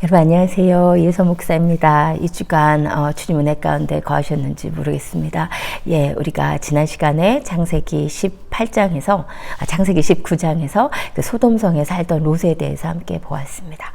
여러분 안녕하세요. 예서 목사입니다. 이 주간 주님 은혜 가운데 거하셨는지 모르겠습니다. 우리가 지난 시간에 창세기 18장에서 창세기 19장에서 그 소돔성에 살던 롯에 대해서 함께 보았습니다.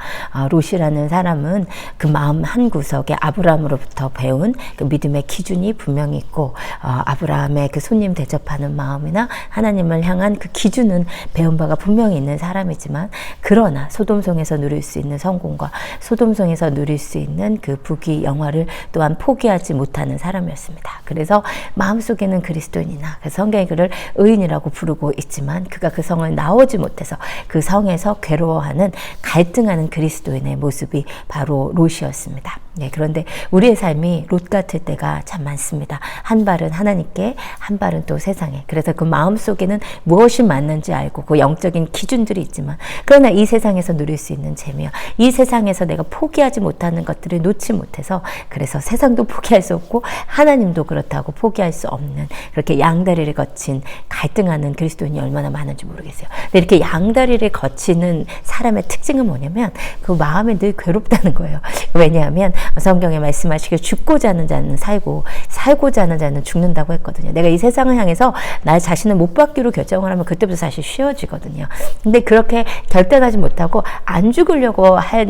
롯이라는 사람은 그 마음 한 구석에 아브라함으로부터 배운 그 믿음의 기준이 분명히 있고 아브라함의 그 손님 대접하는 마음이나 하나님을 향한 그 기준은 배운 바가 분명히 있는 사람이지만, 그러나 소돔성에서 누릴 수 있는 성공과 소돔성에서 누릴 수 있는 그 부귀 영화를 또한 포기하지 못하는 사람이었습니다. 그래서 마음속에는 그리스도인이나 그 성경이 그를 의인이라고 부르고 있지만, 그가 그 성을 나오지 못해서 그 성에서 괴로워하는 갈등하는 그리스도인의 모습이 바로 롯이었습니다. 그런데 우리의 삶이 롯 같을 때가 참 많습니다. 한 발은 하나님께, 한 발은 또 세상에. 그래서 그 마음속에는 무엇이 맞는지 알고 그 영적인 기준들이 있지만, 그러나 이 세상에서 누릴 수 있는 재미와 이 세상에서 내가 포기하지 못하는 것들을 놓지 못해서, 그래서 세상도 포기할 수 없고 하나님도 그렇다고 포기할 수 없는, 그렇게 양다리를 거친 갈등하는 그리스도인이 얼마나 많은지 모르겠어요. 근데 이렇게 양다리를 거치는 사람의 특징은 뭐냐면 그 마음이 늘 괴롭다는 거예요. 왜냐하면 성경에 말씀하시기를 죽고자 하는 자는 살고 살고자 하는 자는 죽는다고 했거든요. 내가 이 세상을 향해서 나 자신을 못 받기로 결정을 하면 그때부터 사실 쉬워지거든요. 근데 그렇게 결단하지 못하고 안 죽으려고 할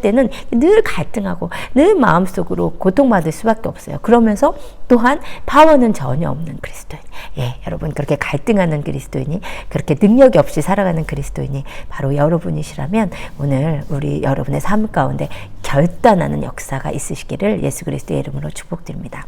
때는 늘 갈등하고 늘 마음속으로 고통받을 수밖에 없어요. 그러면서 또한 파워는 전혀 없는 그리스도인. 여러분, 그렇게 갈등하는 그리스도인이, 그렇게 능력이 없이 살아가는 그리스도인이 바로 여러분이시라면 오늘 우리 여러분의 삶 가운데 결단하는 역사가 있으시기를 예수 그리스도의 이름으로 축복드립니다.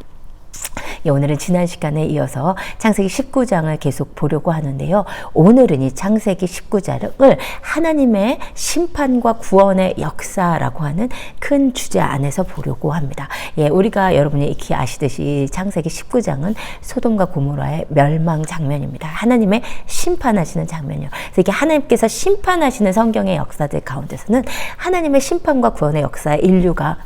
오늘은 지난 시간에 이어서 창세기 19장을 계속 보려고 하는데요. 오늘은 이 창세기 19장을 하나님의 심판과 구원의 역사라고 하는 큰 주제 안에서 보려고 합니다. 우리가 여러분이 익히 아시듯이 창세기 19장은 소돔과 고모라의 멸망 장면입니다. 하나님의 심판하시는 장면이요. 그래서 이게 하나님께서 심판하시는 성경의 역사들 가운데서는 하나님의 심판과 구원의 역사의 인류가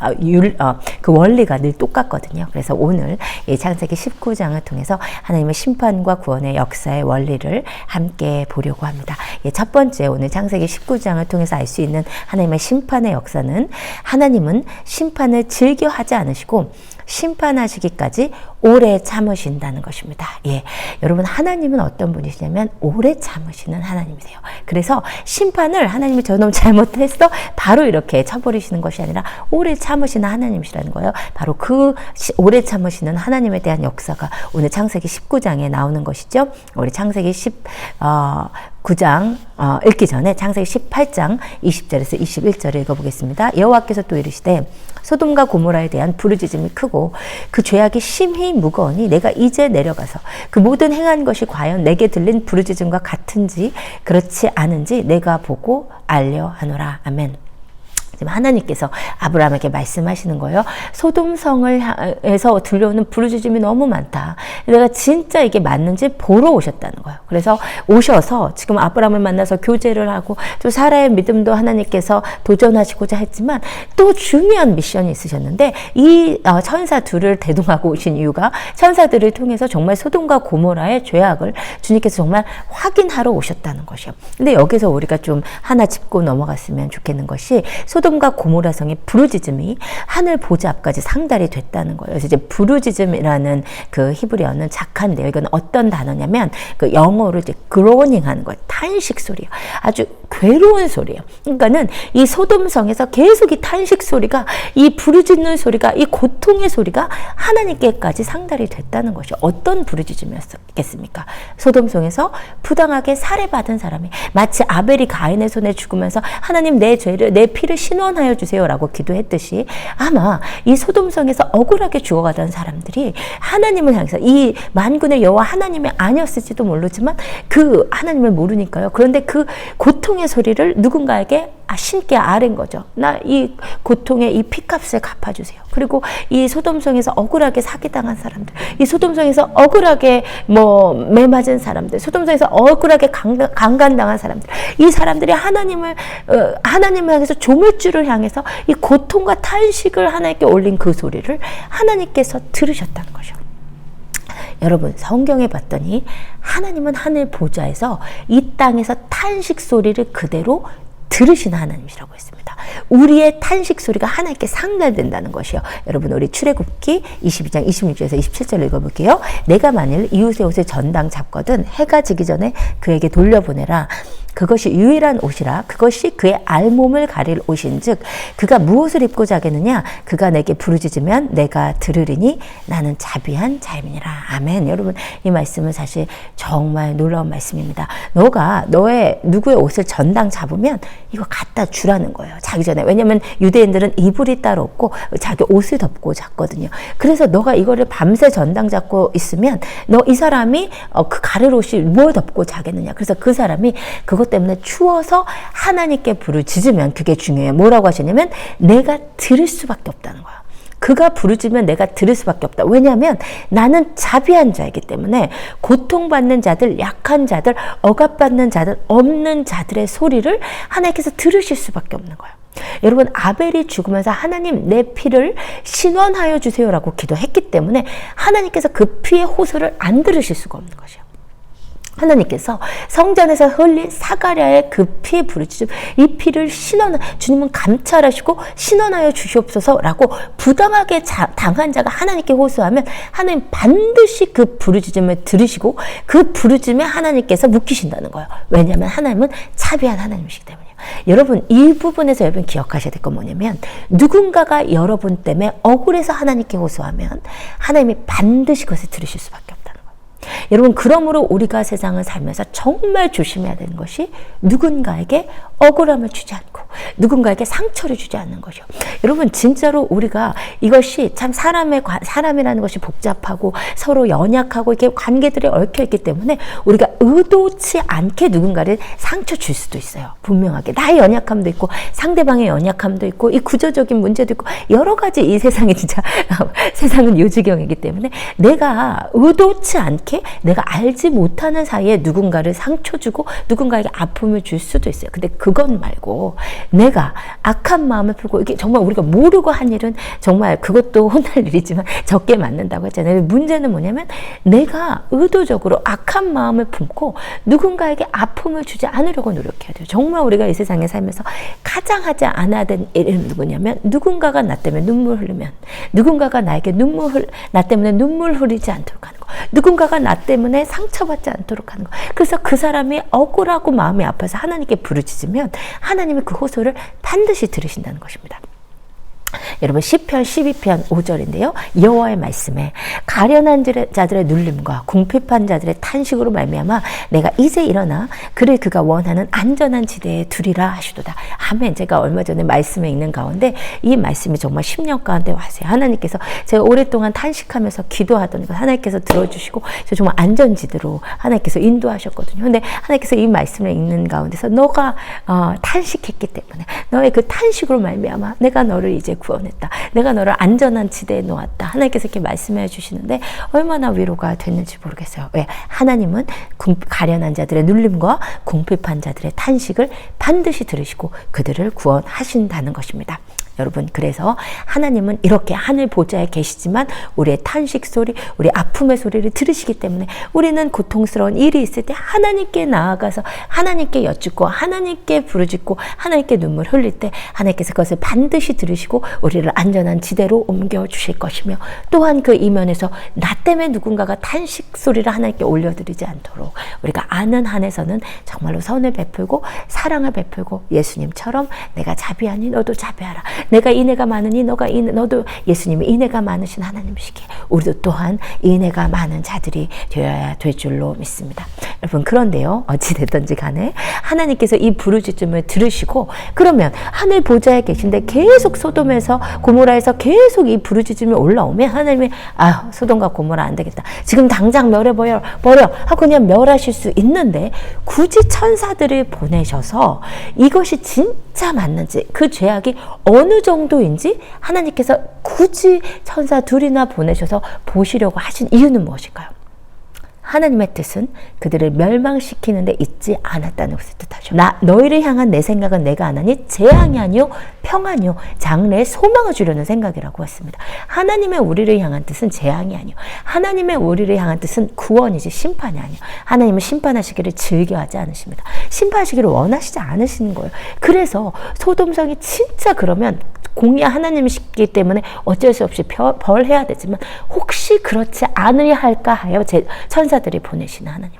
그 원리가 늘 똑같거든요. 그래서 오늘 이 창세기 19장을 통해서 하나님의 심판과 구원의 역사의 원리를 함께 보려고 합니다. 첫 번째, 오늘 창세기 19장을 통해서 알 수 있는 하나님의 심판의 역사는, 하나님은 심판을 즐겨 하지 않으시고 심판하시기까지 오래 참으신다는 것입니다. 여러분, 하나님은 어떤 분이시냐면 오래 참으시는 하나님이세요. 그래서 심판을 하나님이 저 놈 잘못했어 바로 이렇게 쳐버리시는 것이 아니라 오래 참으시는 하나님이시라는 거예요. 바로 그 오래 참으시는 하나님에 대한 역사가 오늘 창세기 19장에 나오는 것이죠. 우리 창세기 19장 읽기 전에 창세기 18장 20절에서 21절을 읽어보겠습니다. 여호와께서 또 이르시되 소돔과 고모라에 대한 부르짖음이 크고 그 죄악이 심히 무거우니 내가 이제 내려가서 그 모든 행한 것이 과연 내게 들린 부르짖음과 같은지 그렇지 않은지 내가 보고 알려 하노라. 아멘. 지금 하나님께서 아브라함에게 말씀하시는 거예요. 소돔성에서 들려오는 부르짖음이 너무 많다. 내가 진짜 이게 맞는지 보러 오셨다는 거예요. 그래서 오셔서 지금 아브라함을 만나서 교제를 하고 또 사라의 믿음도 하나님께서 도전하시고자 했지만 또 중요한 미션이 있으셨는데, 이 천사 둘을 대동하고 오신 이유가 천사들을 통해서 정말 소돔과 고모라의 죄악을 주님께서 정말 확인하러 오셨다는 것이요. 근데 여기서 우리가 좀 하나 짚고 넘어갔으면 좋겠는 것이, 소돔과 고모라 성의 부르짖음이 하늘 보좌 앞까지 상달이 됐다는 거예요. 그래서 이제 부르짖음이라는 그 히브리어는 작한데요. 이건 어떤 단어냐면 그 영어로 이제 groaning 하는 거예요. 탄식 소리예요. 아주 괴로운 소리예요. 그러니까는 이 소돔성에서 계속 이 탄식 소리가, 이 부르짖는 소리가, 이 고통의 소리가 하나님께까지 상달이 됐다는 것이죠. 어떤 부르짖음이었겠습니까? 소돔성에서 부당하게 살해받은 사람이 마치 아벨이 가인의 손에 죽으면서 하나님 내 죄를, 내 피를 신원하여 주세요라고 기도했듯이, 아마 이 소돔성에서 억울하게 죽어가던 사람들이 하나님을 향해서, 이 만군의 여호와 하나님이 아니었을지도 모르지만 그 하나님을 모르니까요. 그런데 그 고통의 소리를 누군가에게 신께 아뢰는 거죠. 나 이 고통의 이 피값을 갚아주세요. 그리고 이 소돔성에서 억울하게 사기당한 사람들, 이 소돔성에서 억울하게 매 맞은 사람들, 소돔성에서 억울하게 강간당한 사람들, 이 사람들이 하나님을 향해서 조물주를 향해서 이 고통과 탄식을 하나님께 올린 그 소리를 하나님께서 들으셨다는 거죠. 여러분, 성경에 봤더니 하나님은 하늘 보좌에서 이 땅에서 탄식 소리를 그대로 들으시는 하나님이시라고 했습니다. 우리의 탄식 소리가 하나님께 상달된다는 것이요. 여러분 우리 출애굽기 22장 26절에서 27절 읽어볼게요. 내가 만일 이웃의 옷을 전당 잡거든 해가 지기 전에 그에게 돌려보내라. 그것이 유일한 옷이라. 그것이 그의 알몸을 가릴 옷인즉 그가 무엇을 입고 자겠느냐. 그가 내게 부르짖으면 내가 들으리니 나는 자비한 자임이니라. 아멘. 여러분 이 말씀은 사실 정말 놀라운 말씀입니다. 너가 너의 누구의 옷을 전당 잡으면 이거 갖다 주라는 거예요. 자기 전에. 왜냐면 유대인들은 이불이 따로 없고 자기 옷을 덮고 잤거든요. 그래서 너가 이거를 밤새 전당 잡고 있으면 너 이 사람이 그 가릴 옷이 뭘 덮고 자겠느냐. 그래서 그 사람이 그것 때문에 추워서 하나님께 부르짖으면 그게 중요해요. 뭐라고 하시냐면 내가 들을 수밖에 없다는 거야. 그가 부르짖으면 내가 들을 수밖에 없다. 왜냐하면 나는 자비한 자이기 때문에 고통받는 자들, 약한 자들, 억압받는 자들, 없는 자들의 소리를 하나님께서 들으실 수밖에 없는 거예요. 여러분 아벨이 죽으면서 하나님 내 피를 신원하여 주세요라고 기도했기 때문에 하나님께서 그 피의 호소를 안 들으실 수가 없는 것이에요. 하나님께서 성전에서 흘린 사가랴의 그 피의 부르짖음, 이 피를 주님은 감찰하시고 신원하여 주시옵소서라고 부당하게 당한 자가 하나님께 호소하면 하나님 반드시 그 부르짖음을 들으시고 그 부르짖음에 하나님께서 묵히신다는 거예요. 왜냐하면 하나님은 자비한 하나님이시기 때문이에요. 여러분 이 부분에서 여러분 기억하셔야 될 건 뭐냐면 누군가가 여러분 때문에 억울해서 하나님께 호소하면 하나님이 반드시 그것을 들으실 수밖에 없다는 거예요. 여러분 그러므로 우리가 세상을 살면서 정말 조심해야 되는 것이 누군가에게 억울함을 주지 않고 누군가에게 상처를 주지 않는 것이요. 여러분 진짜로 우리가 이것이 참 사람이라는 것이 복잡하고 서로 연약하고 이렇게 관계들이 얽혀 있기 때문에 우리가 의도치 않게 누군가를 상처 줄 수도 있어요. 분명하게 나의 연약함도 있고 상대방의 연약함도 있고 이 구조적인 문제도 있고 여러 가지 이 세상이 진짜 세상은 요지경이기 때문에 내가 의도치 않게 내가 알지 못하는 사이에 누군가를 상처 주고 누군가에게 아픔을 줄 수도 있어요. 근데 그건 말고 내가 악한 마음을 풀고 이게 정말 우리가 모르고 한 일은 정말 그것도 혼날 일이지만 적게 맞는다고 했잖아요. 문제는 뭐냐면 내가 의도적으로 악한 마음을 품고 누군가에게 아픔을 주지 않으려고 노력해야 돼요. 정말 우리가 이 세상에 살면서 가장 하지 않아야 되는 일은 뭐냐면 누군가가 나 때문에 눈물 흘리면 누군가가 나에게 나 때문에 눈물 흘리지 않도록 하는 거. 누군가가 나 때문에 상처받지 않도록 하는 거. 그래서 그 사람이 억울하고 마음이 아파서 하나님께 부르짖으면 하나님이 그 호소를 반드시 들으신다는 것입니다. 여러분 시편 12편 5절인데요. 여호와의 말씀에 가련한 자들의 눌림과 궁핍한 자들의 탄식으로 말미암아 내가 이제 일어나 그를 그가 원하는 안전한 지대에 두리라 하시도다. 아멘. 제가 얼마 전에 말씀에 있는 가운데 이 말씀이 정말 10년 가운데 왔어요. 하나님께서 제가 오랫동안 탄식하면서 기도하던 것 하나님께서 들어주시고 저 정말 안전지대로 하나님께서 인도하셨거든요. 근데 하나님께서 이 말씀을 읽는 가운데서 너가 탄식했기 때문에 너의 그 탄식으로 말미암아 내가 너를 이제 구원했다. 내가 너를 안전한 지대에 놓았다. 하나님께서 이렇게 말씀해 주시는데 얼마나 위로가 됐는지 모르겠어요. 왜? 하나님은 가련한 자들의 눌림과 궁핍한 자들의 탄식을 반드시 들으시고 그들을 구원하신다는 것입니다. 여러분 그래서 하나님은 이렇게 하늘 보좌에 계시지만 우리의 탄식 소리, 우리 아픔의 소리를 들으시기 때문에 우리는 고통스러운 일이 있을 때 하나님께 나아가서 하나님께 여쭙고 하나님께 부르짖고 하나님께 눈물 흘릴 때 하나님께서 그것을 반드시 들으시고 우리를 안전한 지대로 옮겨주실 것이며 또한 그 이면에서 나 때문에 누군가가 탄식 소리를 하나님께 올려드리지 않도록 우리가 아는 한에서는 정말로 선을 베풀고 사랑을 베풀고 예수님처럼 내가 자비하니 너도 자비하라. 내가 인애가 많으니 너도 예수님이 인애가 많으신 하나님이시기에 우리도 또한 인애가 많은 자들이 되어야 될 줄로 믿습니다. 여러분 그런데요 어찌됐든지 간에 하나님께서 이 부르짖음을 들으시고 그러면 하늘 보좌에 계신데 계속 소돔에서 고모라에서 계속 이 부르짖음이 올라오면 하나님이 소돔과 고모라 안 되겠다. 지금 당장 멸해버려 하고 그냥 멸하실 수 있는데 굳이 천사들을 보내셔서 이것이 진짜 맞는지 그 죄악이 어느 정도인지 하나님께서 굳이 천사 둘이나 보내셔서 보시려고 하신 이유는 무엇일까요? 하나님의 뜻은 그들을 멸망시키는데 있지 않았다는 것을 뜻하죠. 너희를 향한 내 생각은 내가 안 하니 재앙이 아니요 평안이요 장래에 소망을 주려는 생각이라고 했습니다. 하나님의 우리를 향한 뜻은 재앙이 아니요, 하나님의 우리를 향한 뜻은 구원이지 심판이 아니요. 하나님은 심판하시기를 즐겨하지 않으십니다. 심판하시기를 원하시지 않으시는 거예요. 그래서 소돔성이 진짜 그러면 공의와 하나님이시기 때문에 어쩔 수 없이 벌해야 되지만 혹시 그렇지 않으려 할까 하여 천사들이 보내시는 하나님.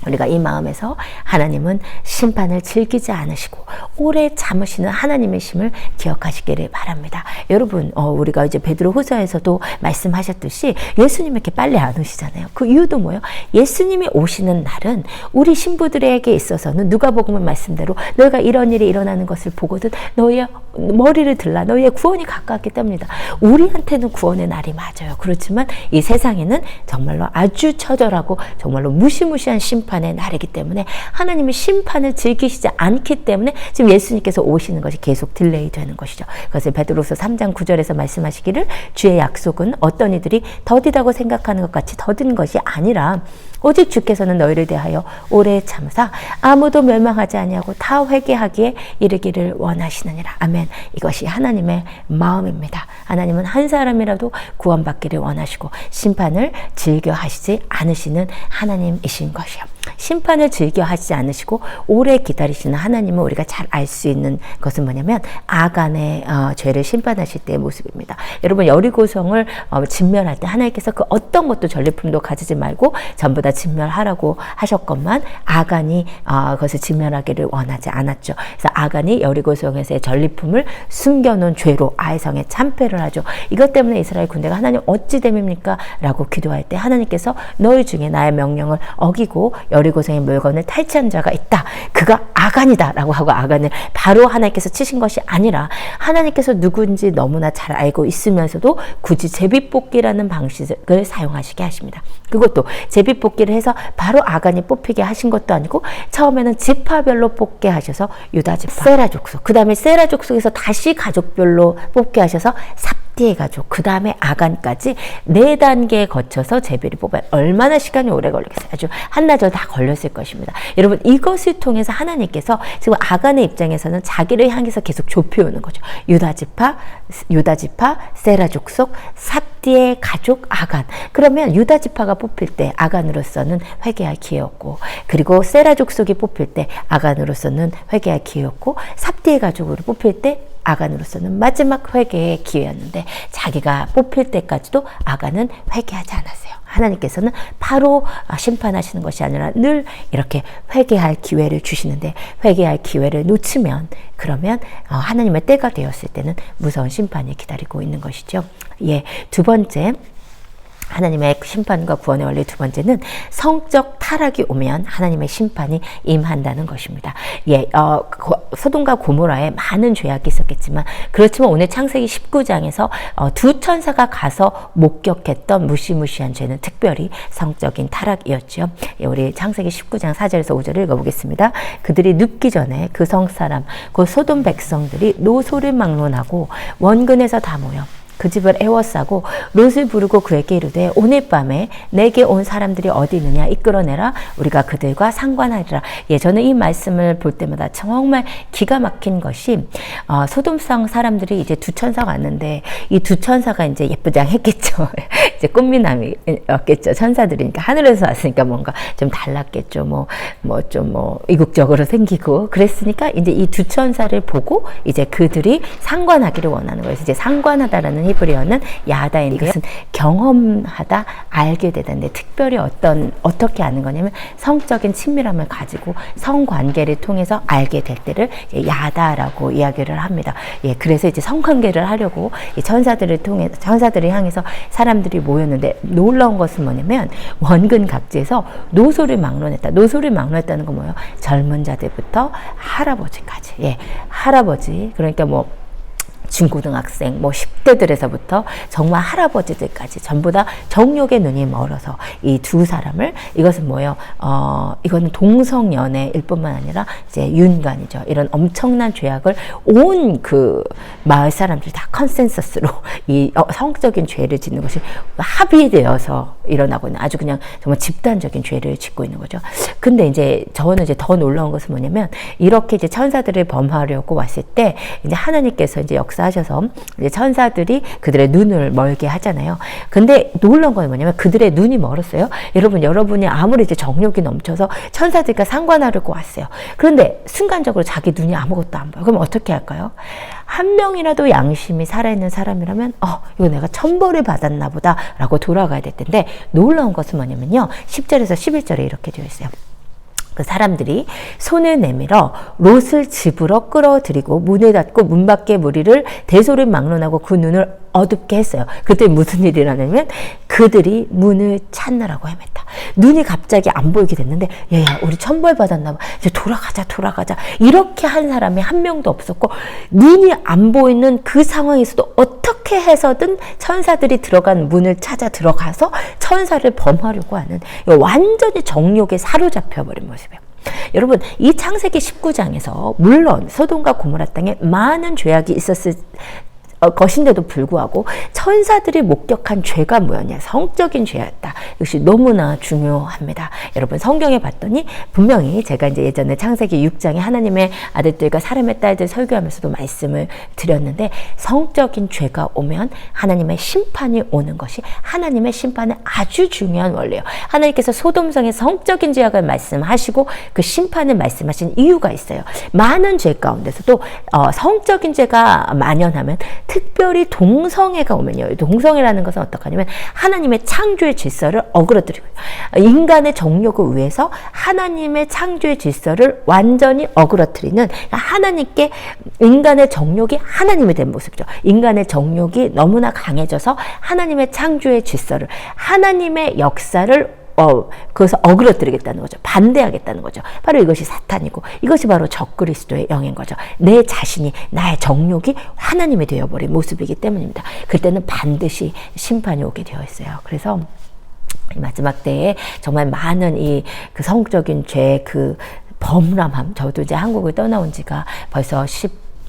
우리가 이 마음에서 하나님은 심판을 즐기지 않으시고 오래 참으시는 하나님이심을 기억하시기를 바랍니다. 여러분, 우리가 이제 베드로후서에서도 말씀하셨듯이 예수님 이렇게 빨리 안 오시잖아요. 그 이유도 뭐예요? 예수님이 오시는 날은 우리 신부들에게 있어서는 누가복음 말씀대로 너희가 이런 일이 일어나는 것을 보거든 너희의 머리를 들라, 너희의 구원이 가까웠기 때문이다. 우리한테는 구원의 날이 맞아요. 그렇지만 이 세상에는 정말로 아주 처절하고 정말로 무시무시한 심판의 날이기 때문에 하나님이 심판을 즐기시지 않기 때문에 지금 예수님께서 오시는 것이 계속 딜레이 되는 것이죠. 그것을 베드로서 3장 9절에서 말씀하시기를 주의 약속은 어떤 이들이 더디다고 생각하는 것 같이 더딘 것이 아니라 오직 주께서는 너희를 대하여 오래 참으사 아무도 멸망하지 아니하고 다 회개하기에 이르기를 원하시느니라. 아멘. 이것이 하나님의 마음입니다. 하나님은 한 사람이라도 구원받기를 원하시고 심판을 즐겨 하시지 않으시는 하나님이신 것이요. 심판을 즐겨 하시지 않으시고 오래 기다리시는 하나님은 우리가 잘 알 수 있는 것은 뭐냐면 아간의 죄를 심판하실 때의 모습입니다. 여러분, 여리고성을 진멸할 때 하나님께서 그 어떤 것도 전리품도 가지지 말고 전부 다 진멸하라고 하셨건만 아간이 그것을 진멸하기를 원하지 않았죠. 그래서 아간이 여리고성에서의 전리품을 숨겨놓은 죄로 아이성에 참패를 하죠. 이것 때문에 이스라엘 군대가 하나님 어찌 됨입니까? 라고 기도할 때 하나님께서 너희 중에 나의 명령을 어기고 여리고성의 물건을 탈취한 자가 있다. 그가 아간이다. 라고 하고 아간을 바로 하나님께서 치신 것이 아니라 하나님께서 누군지 너무나 잘 알고 있으면서도 굳이 제비뽑기라는 방식을 사용하시게 하십니다. 그것도 제비뽑기를 해서 바로 아간이 뽑히게 하신 것도 아니고 처음에는 지파별로 뽑게 하셔서 유다 지파, 세라 족속, 그 다음에 세라 족속에서 다시 가족별로 뽑게 하셔서 삽디의 가족, 그 다음에 아간까지 4단계에 거쳐서 제비를 뽑아요. 얼마나 시간이 오래 걸리겠어요? 아주 한나절 다 걸렸을 것입니다. 여러분, 이것을 통해서 하나님께서 지금 아간의 입장에서는 자기를 향해서 계속 좁혀오는 거죠. 유다 지파, 세라 족속, 삽디의 가족 아간. 그러면 유다 지파가 뽑힐 때 아간으로서는 회개할 기회였고, 그리고 세라 족속이 뽑힐 때 아간으로서는 회개할 기회였고, 삽디의 가족으로 뽑힐 때 아간으로서는 마지막 회개의 기회였는데 자기가 뽑힐 때까지도 아간은 회개하지 않았어요. 하나님께서는 바로 심판하시는 것이 아니라 늘 이렇게 회개할 기회를 주시는데 회개할 기회를 놓치면 그러면 하나님의 때가 되었을 때는 무서운 심판이 기다리고 있는 것이죠. 예, 두 번째, 하나님의 심판과 구원의 원리 두 번째는 성적 타락이 오면 하나님의 심판이 임한다는 것입니다. 예, 소돔과 고모라에 많은 죄악이 있었겠지만 그렇지만 오늘 창세기 19장에서 두 천사가 가서 목격했던 무시무시한 죄는 특별히 성적인 타락이었죠. 예, 우리 창세기 19장 4절에서 5절을 읽어보겠습니다. 그들이 눕기 전에 그 성사람, 그 소돔 백성들이 노소를 막론하고 원근에서 다 모여 그 집을 에워싸고 롯을 부르고 그에게 이르되 오늘 밤에 내게 온 사람들이 어디 있느냐 이끌어내라 우리가 그들과 상관하리라. 예, 저는 이 말씀을 볼 때마다 정말 기가 막힌 것이 소돔성 사람들이 이제 두 천사가 왔는데 이 두 천사가 이제 예쁘장했겠죠. 이제 꽃미남이었겠죠. 천사들이니까 하늘에서 왔으니까 뭔가 좀 달랐겠죠. 좀 이국적으로 생기고 그랬으니까 이제 이 두 천사를 보고 이제 그들이 상관하기를 원하는 거예요. 이제 상관하다라는 히브리어는 야다인데 이것은 경험하다, 알게 되다인데 특별히 어떻게 아는 거냐면 성적인 친밀함을 가지고 성관계를 통해서 알게 될 때를 야다라고 이야기를 합니다. 예, 그래서 이제 성관계를 하려고 이 천사들을 향해서 사람들이 모였는데 놀라운 것은 뭐냐면 원근 각지에서 노소를 막론했다. 노소를 막론했다는 건 뭐예요? 젊은 자들부터 할아버지까지. 예, 할아버지. 그러니까 중고등학생, 뭐 10대들에서부터 정말 할아버지들까지 전부 다 정욕의 눈이 멀어서 이 두 사람을, 이것은 뭐예요? 이거는 동성연애일 뿐만 아니라 이제 윤관이죠. 이런 엄청난 죄악을 온 그 마을 사람들이 다 컨센서스로 이 성적인 죄를 짓는 것이 합의되어서 일어나고 있는, 아주 그냥 정말 집단적인 죄를 짓고 있는 거죠. 근데 이제 저는 이제 더 놀라운 것은 뭐냐면, 이렇게 이제 천사들을 범하려고 왔을 때 이제 하나님께서 이제 역사하셔서 이제 천사들이 그들의 눈을 멀게 하잖아요. 근데 놀라운 건 뭐냐면, 그들의 눈이 멀었어요. 여러분이 아무리 이제 정욕이 넘쳐서 천사들과 상관하려고 왔어요. 그런데 순간적으로 자기 눈이 아무것도 안 보여. 그럼 어떻게 할까요? 한 명이라도 양심이 살아있는 사람이라면 이거 내가 천벌을 받았나 보다 라고 돌아가야 될 텐데, 놀라운 것은 뭐냐면요, 10절에서 11절에 이렇게 되어 있어요. 그 사람들이 손을 내밀어 롯을 집으로 끌어들이고 문을 닫고 문 밖의 무리를 대소를 막론하고 그 눈을 어둡게 했어요. 그때 무슨 일이라냐면, 그들이 문을 찾느라고 헤맸다. 눈이 갑자기 안 보이게 됐는데, 야, 우리 천벌 받았나 봐. 이제 돌아가자. 이렇게 한 사람이 한 명도 없었고, 눈이 안 보이는 그 상황에서도 어떻게 해서든 천사들이 들어간 문을 찾아 들어가서 천사를 범하려고 하는, 완전히 정욕에 사로잡혀 버린 모습이에요. 여러분, 이 창세기 19장에서 물론 소돔과 고모라 땅에 많은 죄악이 있었을 것인데도 불구하고 천사들이 목격한 죄가 뭐였냐? 성적인 죄였다. 이것이 너무나 중요합니다. 여러분, 성경에 봤더니 분명히 제가 이제 예전에 창세기 6장에 하나님의 아들들과 사람의 딸들 설교하면서도 말씀을 드렸는데, 성적인 죄가 오면 하나님의 심판이 오는 것이 하나님의 심판의 아주 중요한 원리예요. 하나님께서 소돔성의 성적인 죄악을 말씀하시고 그 심판을 말씀하신 이유가 있어요. 많은 죄 가운데서도 성적인 죄가 만연하면, 특별히 동성애가 오면요. 동성애라는 것은 어떡하냐면, 하나님의 창조의 질서를 어그러뜨리고요. 인간의 정욕을 위해서 하나님의 창조의 질서를 완전히 어그러뜨리는, 하나님께 인간의 정욕이 하나님이 된 모습이죠. 인간의 정욕이 너무나 강해져서 하나님의 창조의 질서를, 하나님의 역사를 그것을 어그러뜨리겠다는 거죠. 반대하겠다는 거죠. 바로 이것이 사탄이고, 이것이 바로 적그리스도의 영인 거죠. 내 자신이, 나의 정욕이 하나님이 되어버린 모습이기 때문입니다. 그때는 반드시 심판이 오게 되어 있어요. 그래서 마지막 때에 정말 많은 그 성적인 죄, 그 범람함, 저도 이제 한국을 떠나온 지가 벌써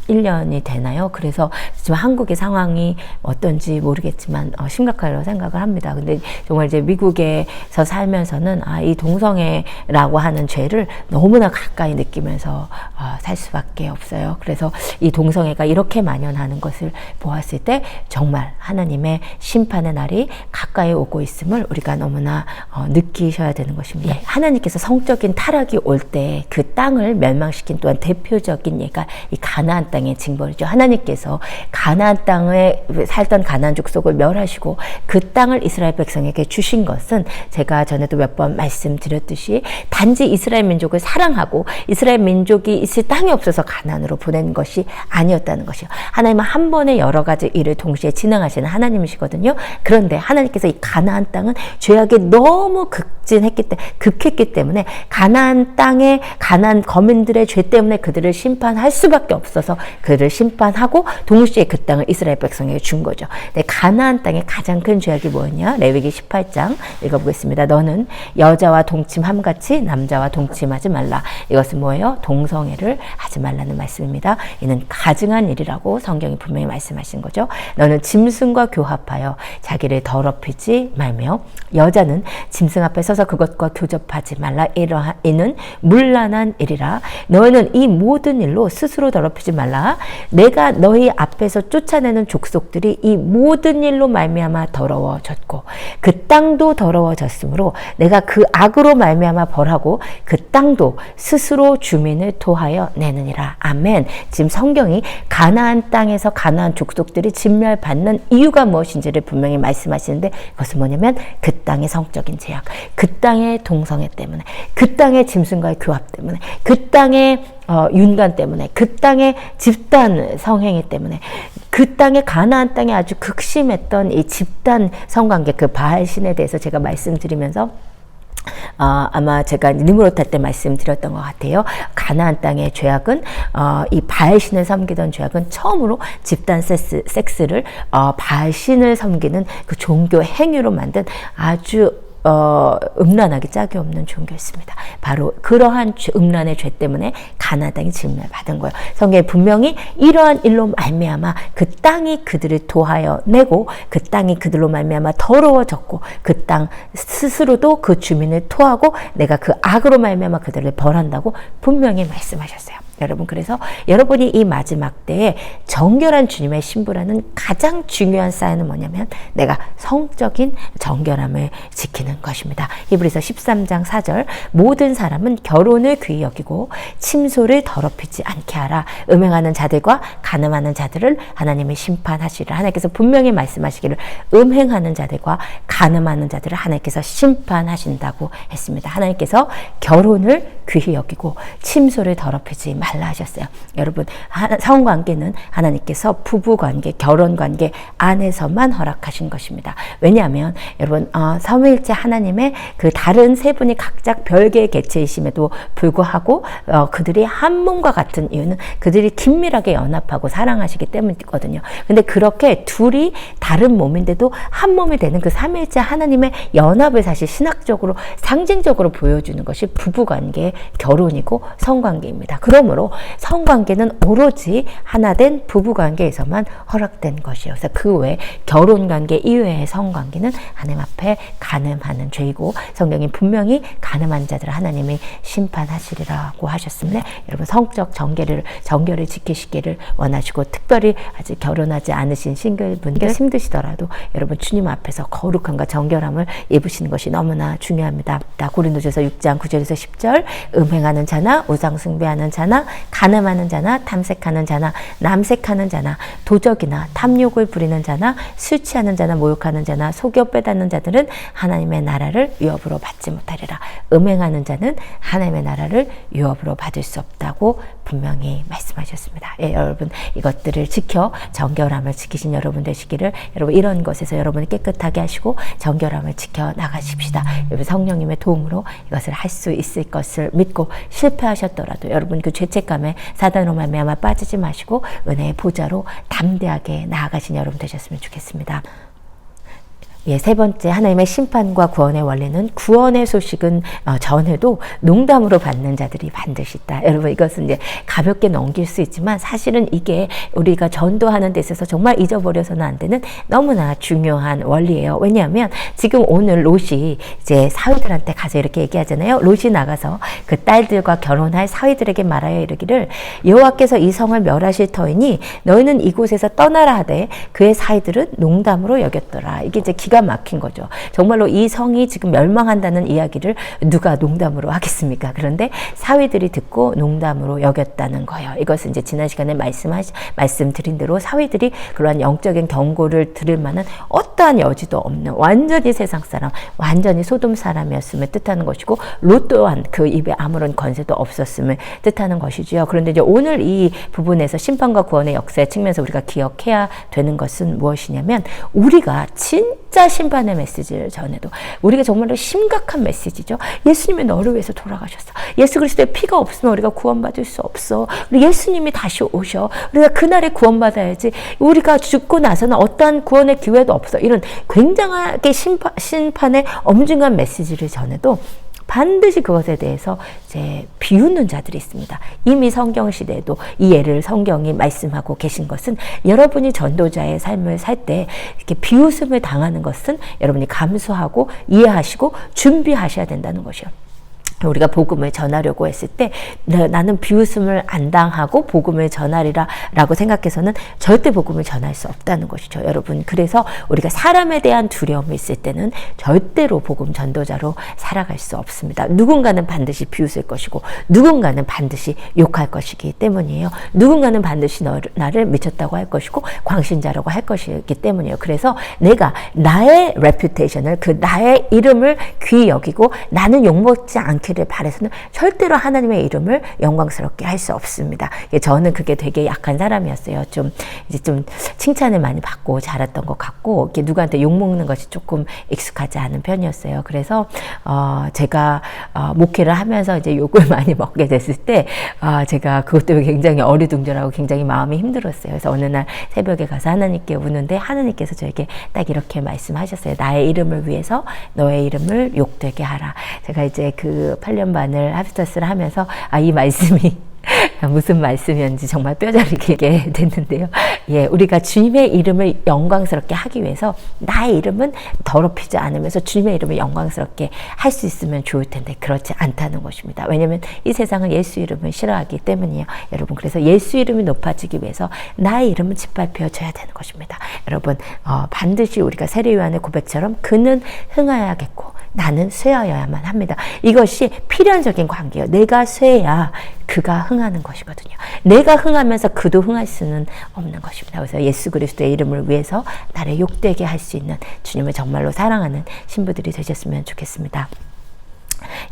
1년이 되나요? 그래서 지금 한국의 상황이 어떤지 모르겠지만 심각하다고 생각을 합니다. 근데 정말 이제 미국에서 살면서는 이 동성애라고 하는 죄를 너무나 가까이 느끼면서 살 수밖에 없어요. 그래서 이 동성애가 이렇게 만연하는 것을 보았을 때 정말 하나님의 심판의 날이 가까이 오고 있음을 우리가 너무나 느끼셔야 되는 것입니다. 하나님께서 성적인 타락이 올 때 그 땅을 멸망시킨 또한 대표적인 예가 이 가나안 땅의 징벌이죠. 하나님께서 가나안 땅에 살던 가나안 족속을 멸하시고 그 땅을 이스라엘 백성에게 주신 것은, 제가 전에도 몇 번 말씀드렸듯이 단지 이스라엘 민족을 사랑하고 이스라엘 민족이 있을 땅이 없어서 가나안으로 보낸 것이 아니었다는 것이요. 하나님은 한 번에 여러 가지 일을 동시에 진행하시는 하나님이시거든요. 그런데 하나님께서 이 가나안 땅은 죄악이 너무 극했기 때문에 가나안 땅의 가나안 거민들의 죄 때문에 그들을 심판할 수밖에 없어서 그를 심판하고 동시에 그 땅을 이스라엘 백성에게 준 거죠. 네, 가나안 땅의 가장 큰 죄악이 뭐였냐? 레위기 18장 읽어보겠습니다. 너는 여자와 동침함같이 남자와 동침하지 말라. 이것은 뭐예요? 동성애를 하지 말라는 말씀입니다. 이는 가증한 일이라고 성경이 분명히 말씀하신 거죠. 너는 짐승과 교합하여 자기를 더럽히지 말며, 여자는 짐승 앞에 서서 그것과 교접하지 말라. 이는 문란한 일이라. 너희는 이 모든 일로 스스로 더럽히지 말라. 내가 너희 앞에서 쫓아내는 족속들이 이 모든 일로 말미암아 더러워졌고 그 땅도 더러워졌으므로 내가 그 악으로 말미암아 벌하고 그 땅도 스스로 주민을 토하여 내느니라. 아멘. 지금 성경이 가나안 땅에서 가나안 족속들이 진멸받는 이유가 무엇인지를 분명히 말씀하시는데, 그것은 뭐냐면 그 땅의 성적인 죄악, 그 땅의 동성애 때문에, 그 땅의 짐승과의 교합 때문에, 그 땅의 윤관 때문에, 그 땅의 집단 성행위 때문에, 그 땅에 가나안 땅에 아주 극심했던 이 집단 성관계, 그 바알 신에 대해서 제가 말씀드리면서 아마 제가 느무롯 할 때 말씀드렸던 것 같아요. 가나안 땅의 죄악은 이 바알신을 섬기던 죄악은 처음으로 집단 섹스를 바알신을 섬기는 그 종교 행위로 만든 아주 음란하기 짝이 없는 종교였습니다. 바로 그러한 음란의 죄 때문에 가나안 땅이 질문을 받은 거예요. 성경에 분명히 이러한 일로 말미암아 그 땅이 그들을 토하여 내고 그 땅이 그들로 말미암아 더러워졌고 그 땅 스스로도 그 주민을 토하고 내가 그 악으로 말미암아 그들을 벌한다고 분명히 말씀하셨어요. 여러분, 그래서 여러분이 이 마지막 때에 정결한 주님의 신부라는 가장 중요한 사인은 뭐냐면 내가 성적인 정결함을 지키는 것입니다. 히브리서 13장 4절 모든 사람은 결혼을 귀히 여기고 침소를 더럽히지 않게 하라. 음행하는 자들과 간음하는 자들을 하나님이 심판하시리라. 하나님께서 분명히 말씀하시기를 음행하는 자들과 간음하는 자들을 하나님께서 심판하신다고 했습니다. 하나님께서 결혼을 귀히 여기고 침소를 더럽히지 말라 하셨어요. 여러분, 성관계는 하나님께서 부부관계, 결혼관계 안에서만 허락하신 것입니다. 왜냐하면 여러분, 삼위일체 하나님의 그 다른 세 분이 각자 별개의 개체이심에도 불구하고 그들이 한 몸과 같은 이유는 그들이 긴밀하게 연합하고 사랑하시기 때문이거든요. 근데 그렇게 둘이 다른 몸인데도 한 몸이 되는 그 삼위일체 하나님의 연합을 사실 신학적으로 상징적으로 보여주는 것이 부부관계, 결혼이고 성관계입니다. 그러므로 성관계는 오로지 하나된 부부관계에서만 허락된 것이에요. 그래서 그 외 결혼관계 이외의 성관계는 하나님 앞에 간음하는 죄이고 성경이 분명히 간음한 자들을 하나님이 심판하시리라고 하셨습니다. 여러분, 성적 정결을 지키시기를 원하시고 특별히 아직 결혼하지 않으신 싱글분들 힘드시더라도 여러분 주님 앞에서 거룩함과 정결함을 입으시는 것이 너무나 중요합니다. 고린도전서 6장 9절에서 10절 음행하는 자나 우상 숭배하는 자나 간음하는 자나 탐색하는 자나 남색하는 자나 도적이나 탐욕을 부리는 자나 술 취하는 자나 모욕하는 자나 속여 빼닫는 자들은 하나님의 나라를 유업으로 받지 못하리라. 음행하는 자는 하나님의 나라를 유업으로 받을 수 없다고 분명히 말씀하셨습니다. 예, 여러분, 이것들을 지켜 정결함을 지키신 여러분 되시기를, 여러분 이런 것에서 여러분이 깨끗하게 하시고 정결함을 지켜 나가십시다. 여러분, 성령님의 도움으로 이것을 할 수 있을 것을 믿고 실패하셨더라도 여러분 그 죄책감에 사단으로 말미암아 빠지지 마시고 은혜의 보좌로 담대하게 나아가신 여러분 되셨으면 좋겠습니다. 예, 세 번째, 하나님의 심판과 구원의 원리는 구원의 소식은 전해도 농담으로 받는 자들이 반드시 있다. 여러분, 이것은 이제 가볍게 넘길 수 있지만 사실은 이게 우리가 전도하는 데 있어서 정말 잊어버려서는 안 되는 너무나 중요한 원리예요. 왜냐하면 지금 오늘 롯이 이제 사위들한테 가서 이렇게 얘기하잖아요. 롯이 나가서 그 딸들과 결혼할 사위들에게 말하여 이르기를 여호와께서 이 성을 멸하실 터이니 너희는 이곳에서 떠나라 하되 그의 사위들은 농담으로 여겼더라. 이게 이제 기가 막힌 거죠. 정말로 이 성이 지금 멸망한다는 이야기를 누가 농담으로 하겠습니까? 그런데 사위들이 듣고 농담으로 여겼다는 거예요. 이것은 이제 지난 시간에 말씀드린 대로 사위들이 그러한 영적인 경고를 들을 만한 어떠한 여지도 없는 완전히 세상 사람, 완전히 소돔 사람이었음을 뜻하는 것이고 롯 또한 그 입에 아무런 권세도 없었음을 뜻하는 것이지요. 그런데 이제 오늘 이 부분에서 심판과 구원의 역사의 측면에서 우리가 기억해야 되는 것은 무엇이냐면 우리가 진짜 심판의 메시지를 전해도 우리가 정말로 심각한 메시지죠. 예수님이 너를 위해서 돌아가셨어. 예수 그리스도의 피가 없으면 우리가 구원받을 수 없어. 예수님이 다시 오셔. 우리가 그날에 구원받아야지. 우리가 죽고 나서는 어떠한 구원의 기회도 없어. 이런 굉장하게 심판의 엄중한 메시지를 전해도 반드시 그것에 대해서 이제 비웃는 자들이 있습니다. 이미 성경 시대에도 이 예를 성경이 말씀하고 계신 것은 여러분이 전도자의 삶을 살 때 이렇게 비웃음을 당하는 것은 여러분이 감수하고 이해하시고 준비하셔야 된다는 것이요. 우리가 복음을 전하려고 했을 때 나는 비웃음을 안 당하고 복음을 전하리라 라고 생각해서는 절대 복음을 전할 수 없다는 것이죠. 여러분, 그래서 우리가 사람에 대한 두려움이 있을 때는 절대로 복음 전도자로 살아갈 수 없습니다. 누군가는 반드시 비웃을 것이고 누군가는 반드시 욕할 것이기 때문이에요. 누군가는 반드시 나를 미쳤다고 할 것이고 광신자라고 할 것이기 때문이에요. 그래서 내가 나의 reputation을, 그 나의 이름을 귀히 여기고 나는 욕먹지 않기 않기를 바라서는 절대로 하나님의 이름을 영광스럽게 할 수 없습니다. 저는 그게 되게 약한 사람이었어요. 좀 칭찬을 많이 받고 자랐던 것 같고, 이렇게 누구한테 욕먹는 것이 조금 익숙하지 않은 편이었어요. 그래서 제가 목회를 하면서 이제 욕을 많이 먹게 됐을 때 제가 그것 때문에 굉장히 어리둥절하고 굉장히 마음이 힘들었어요. 그래서 어느 날 새벽에 가서 하나님께 우는데 하나님께서 저에게 딱 이렇게 말씀하셨어요. 나의 이름을 위해서 너의 이름을 욕되게 하라. 제가 이제 그 8년 반을 합스터스를 하면서 이 말씀이 무슨 말씀이었는지 정말 뼈저리게 됐는데요. 예, 우리가 주님의 이름을 영광스럽게 하기 위해서 나의 이름은 더럽히지 않으면서 주님의 이름을 영광스럽게 할 수 있으면 좋을 텐데 그렇지 않다는 것입니다. 왜냐하면 이 세상은 예수 이름을 싫어하기 때문이에요. 여러분, 그래서 예수 이름이 높아지기 위해서 나의 이름은 짓밟혀져야 되는 것입니다. 여러분, 반드시 우리가 세례요한의 고백처럼 그는 흥하여야겠고 나는 쇠하여야만 합니다. 이것이 필연적인 관계예요. 내가 쇠야 그가 흥하는 것이거든요. 내가 흥하면서 그도 흥할 수는 없는 것입니다. 그래서 예수 그리스도의 이름을 위해서 나를 욕되게 할 수 있는 주님을 정말로 사랑하는 신부들이 되셨으면 좋겠습니다.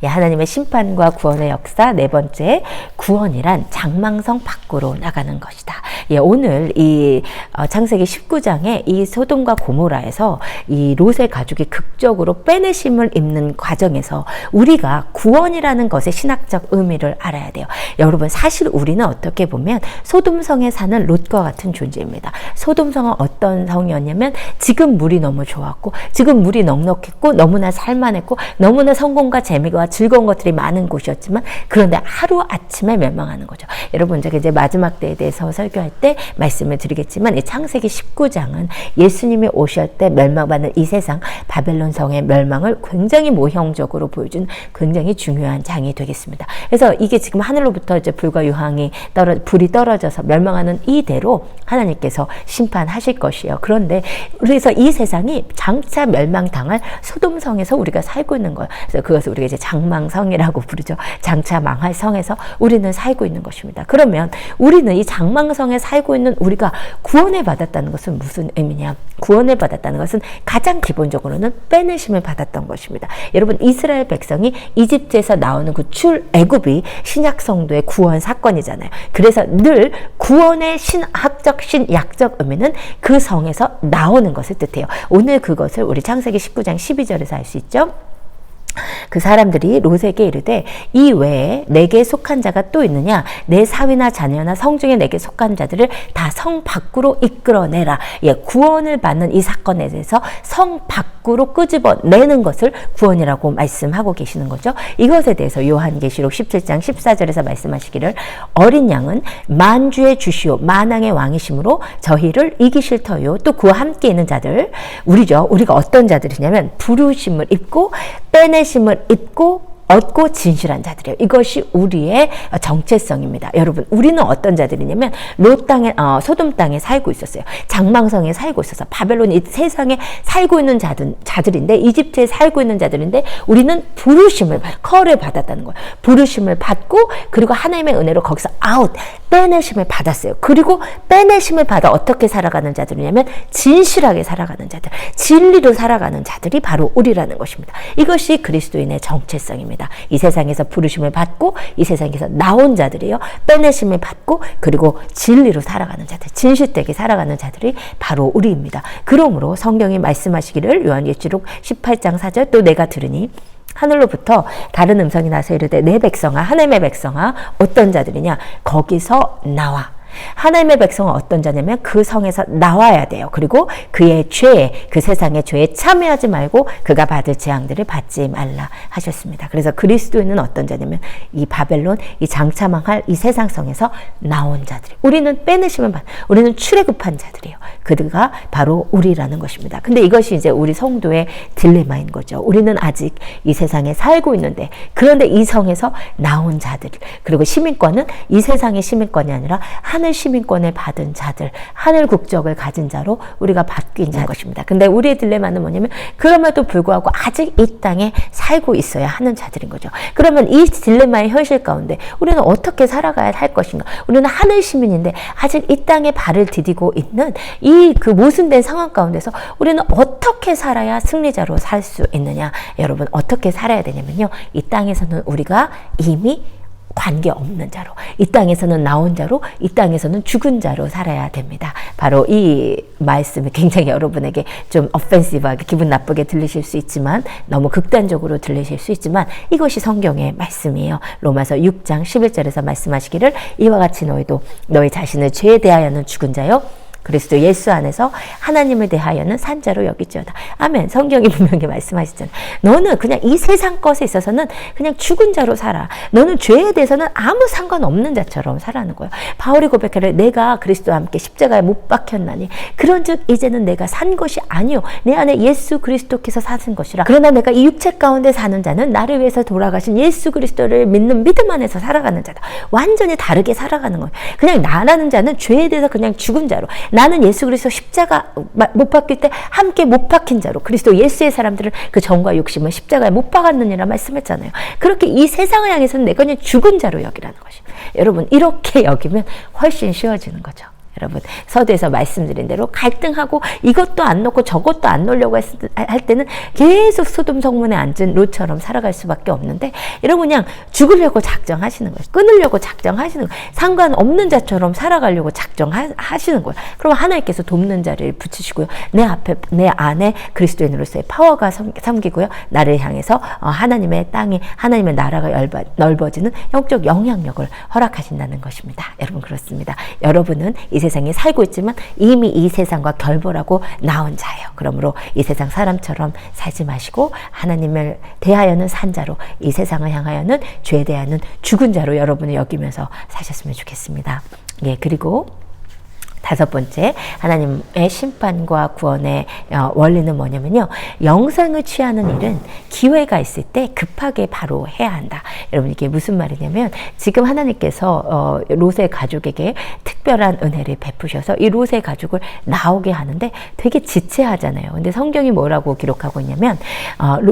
예, 하나님의 심판과 구원의 역사. 네 번째, 구원이란 장망성 밖으로 나가는 것이다. 예, 오늘 이 창세기 19장에 이 소돔과 고모라에서 이 롯의 가족이 극적으로 빼내심을 입는 과정에서 우리가 구원이라는 것의 신학적 의미를 알아야 돼요. 여러분, 사실 우리는 어떻게 보면 소돔성에 사는 롯과 같은 존재입니다. 소돔성은 어떤 성이었냐면 지금 물이 너무 좋았고 지금 물이 넉넉했고 너무나 살만했고 너무나 성공과 재미가 즐거운 것들이 많은 곳이었지만 그런데 하루아침에 멸망하는 거죠. 여러분, 제가 이제 마지막 때에 대해서 설교할 때 말씀을 드리겠지만 이 창세기 19장은 예수님이 오실 때 멸망받는 이 세상 바벨론 성의 멸망을 굉장히 모형적으로 보여준 굉장히 중요한 장이 되겠습니다. 그래서 이게 지금 하늘로부터 이제 불과 유황이 불이 떨어져서 멸망하는 이대로 하나님께서 심판하실 것이에요. 그런데 그래서 이 세상이 장차 멸망당할 소돔성에서 우리가 살고 있는 거예요. 그래서 그것을 우리가 이제 장망성이라고 부르죠. 장차 망할 성에서 우리는 살고 있는 것입니다. 그러면 우리는 이 장망성에 살고 있는 우리가 구원을 받았다는 것은 무슨 의미냐? 구원을 받았다는 것은 가장 기본적으로는 빼내심을 받았던 것입니다. 여러분, 이스라엘 백성이 이집트에서 나오는 그 출애굽이 신약 성도의 구원 사건이잖아요. 그래서 늘 구원의 신학적 신약적 의미는 그 성에서 나오는 것을 뜻해요. 오늘 그것을 우리 창세기 19장 12절에서 알 수 있죠. 그 사람들이 롯에게 이르되 이 외에 내게 속한 자가 또 있느냐? 내 사위나 자녀나 성중에 내게 속한 자들을 다 성 밖으로 이끌어내라. 예, 구원을 받는 이 사건에 대해서 성 밖으로 끄집어내는 것을 구원이라고 말씀하고 계시는 거죠. 이것에 대해서 요한계시록 17장 14절에서 말씀하시기를 어린 양은 만주의 주시오 만왕의 왕이심으로 저희를 이기실 터요. 또 그와 함께 있는 자들, 우리가 어떤 자들이냐면 부르심을 입고 빼내심을 입고 얻고 진실한 자들이에요. 이것이 우리의 정체성입니다. 여러분, 우리는 어떤 자들이냐면 롯 땅에, 소돔 땅에 살고 있었어요. 장망성에 살고 있어서 바벨론 이 세상에 살고 있는 자들인데 이집트에 살고 있는 자들인데 우리는 부르심을 컬을 받았다는 거예요. 부르심을 받고 그리고 하나님의 은혜로 거기서 빼내심을 받았어요. 그리고 빼내심을 받아 어떻게 살아가는 자들이냐면 진실하게 살아가는 자들, 진리로 살아가는 자들이 바로 우리라는 것입니다. 이것이 그리스도인의 정체성입니다. 이 세상에서 부르심을 받고 이 세상에서 나온 자들이요, 빼내심을 받고 그리고 진리로 살아가는 자들, 진실되게 살아가는 자들이 바로 우리입니다. 그러므로 성경이 말씀하시기를 요한계시록 18장 4절 또 내가 들으니 하늘로부터 다른 음성이 나서 이르되 내 백성아 하나님의 백성아 어떤 자들이냐 거기서 나와. 하나님의 백성은 어떤 자냐면 그 성에서 나와야 돼요. 그리고 그의 죄, 그 세상의 죄에 참여하지 말고 그가 받을 재앙들을 받지 말라 하셨습니다. 그래서 그리스도인은 어떤 자냐면 이 바벨론, 이 장차망할 이 세상 성에서 나온 자들이, 우리는 빼내심을 우리는 출애굽한 자들이에요. 그들가 바로 우리라는 것입니다. 근데 이것이 이제 우리 성도의 딜레마인 거죠. 우리는 아직 이 세상에 살고 있는데 그런데 이 성에서 나온 자들, 그리고 시민권은 이 세상의 시민권이 아니라 하늘 시민권을 받은 자들, 하늘 국적을 가진 자로 우리가 바뀐 것입니다. 근데 우리의 딜레마는 뭐냐면 그럼에도 불구하고 아직 이 땅에 살고 있어야 하는 자들인 거죠. 그러면 이 딜레마의 현실 가운데 우리는 어떻게 살아가야 할 것인가? 우리는 하늘 시민인데 아직 이 땅에 발을 디디고 있는 이 그 모순된 상황 가운데서 우리는 어떻게 살아야 승리자로 살 수 있느냐? 여러분, 어떻게 살아야 되냐면요, 이 땅에서는 우리가 이미 관계없는 자로, 이 땅에서는 나온 자로, 이 땅에서는 죽은 자로 살아야 됩니다. 바로 이 말씀이 굉장히 여러분에게 좀 offensive하게 기분 나쁘게 들리실 수 있지만, 너무 극단적으로 들리실 수 있지만 이것이 성경의 말씀이에요. 로마서 6장 11절에서 말씀하시기를 이와 같이 너희도 너희 자신을 죄에 대하여는 죽은 자요 그리스도 예수 안에서 하나님에 대하여는 산자로 여기지어다. 아멘. 성경이 분명히 말씀하시잖아요. 너는 그냥 이 세상 것에 있어서는 그냥 죽은 자로 살아. 너는 죄에 대해서는 아무 상관없는 자처럼 살아가는 거예요. 바울이 고백하기를 내가 그리스도와 함께 십자가에 못 박혔나니 그런즉 이제는 내가 산 것이 아니요 내 안에 예수 그리스도께서 사신 것이라. 그러나 내가 이 육체 가운데 사는 자는 나를 위해서 돌아가신 예수 그리스도를 믿는 믿음 안에서 살아가는 자다. 완전히 다르게 살아가는 거예요. 그냥 나라는 자는 죄에 대해서 그냥 죽은 자로, 나는 예수 그리스도 십자가 못 박힐 때 함께 못 박힌 자로, 그리스도 예수의 사람들은 그 정과 욕심을 십자가에 못 박았느니라 말씀했잖아요. 그렇게 이 세상을 향해서는 내가 그냥 죽은 자로 여기라는 것입니다. 여러분, 이렇게 여기면 훨씬 쉬워지는 거죠. 여러분, 서두에서 말씀드린 대로 갈등하고 이것도 안 놓고 저것도 안 놓으려고 할 때는 계속 소돔 성문에 앉은 롯처럼 살아갈 수밖에 없는데, 여러분 그냥 죽으려고 작정하시는 거예요. 끊으려고 작정하시는 거예요. 상관없는 자처럼 살아가려고 작정하시는 거예요. 그럼 하나님께서 돕는 자를 붙이시고요. 내 안에 그리스도인으로서의 파워가 삼기고요. 나를 향해서 하나님의 땅이, 하나님의 나라가 넓어지는 영적 영향력을 허락하신다는 것입니다. 여러분, 그렇습니다. 여러분은 이 세상에 살고 있지만 이미 이 세상과 결별하고 나온 자예요. 그러므로 이 세상 사람처럼 살지 마시고 하나님을 대하여는 산 자로, 이 세상을 향하여는 죄에 대하여는 죽은 자로 여러분을 여기면서 사셨으면 좋겠습니다. 예, 그리고 다섯 번째, 하나님의 심판과 구원의 원리는 뭐냐면요, 영생을 취하는 일은 기회가 있을 때 급하게 바로 해야 한다. 여러분, 이게 무슨 말이냐면 지금 하나님께서 롯의 가족에게 특별한 은혜를 베푸셔서 이 롯의 가족을 나오게 하는데 되게 지체하잖아요. 근데 성경이 뭐라고 기록하고 있냐면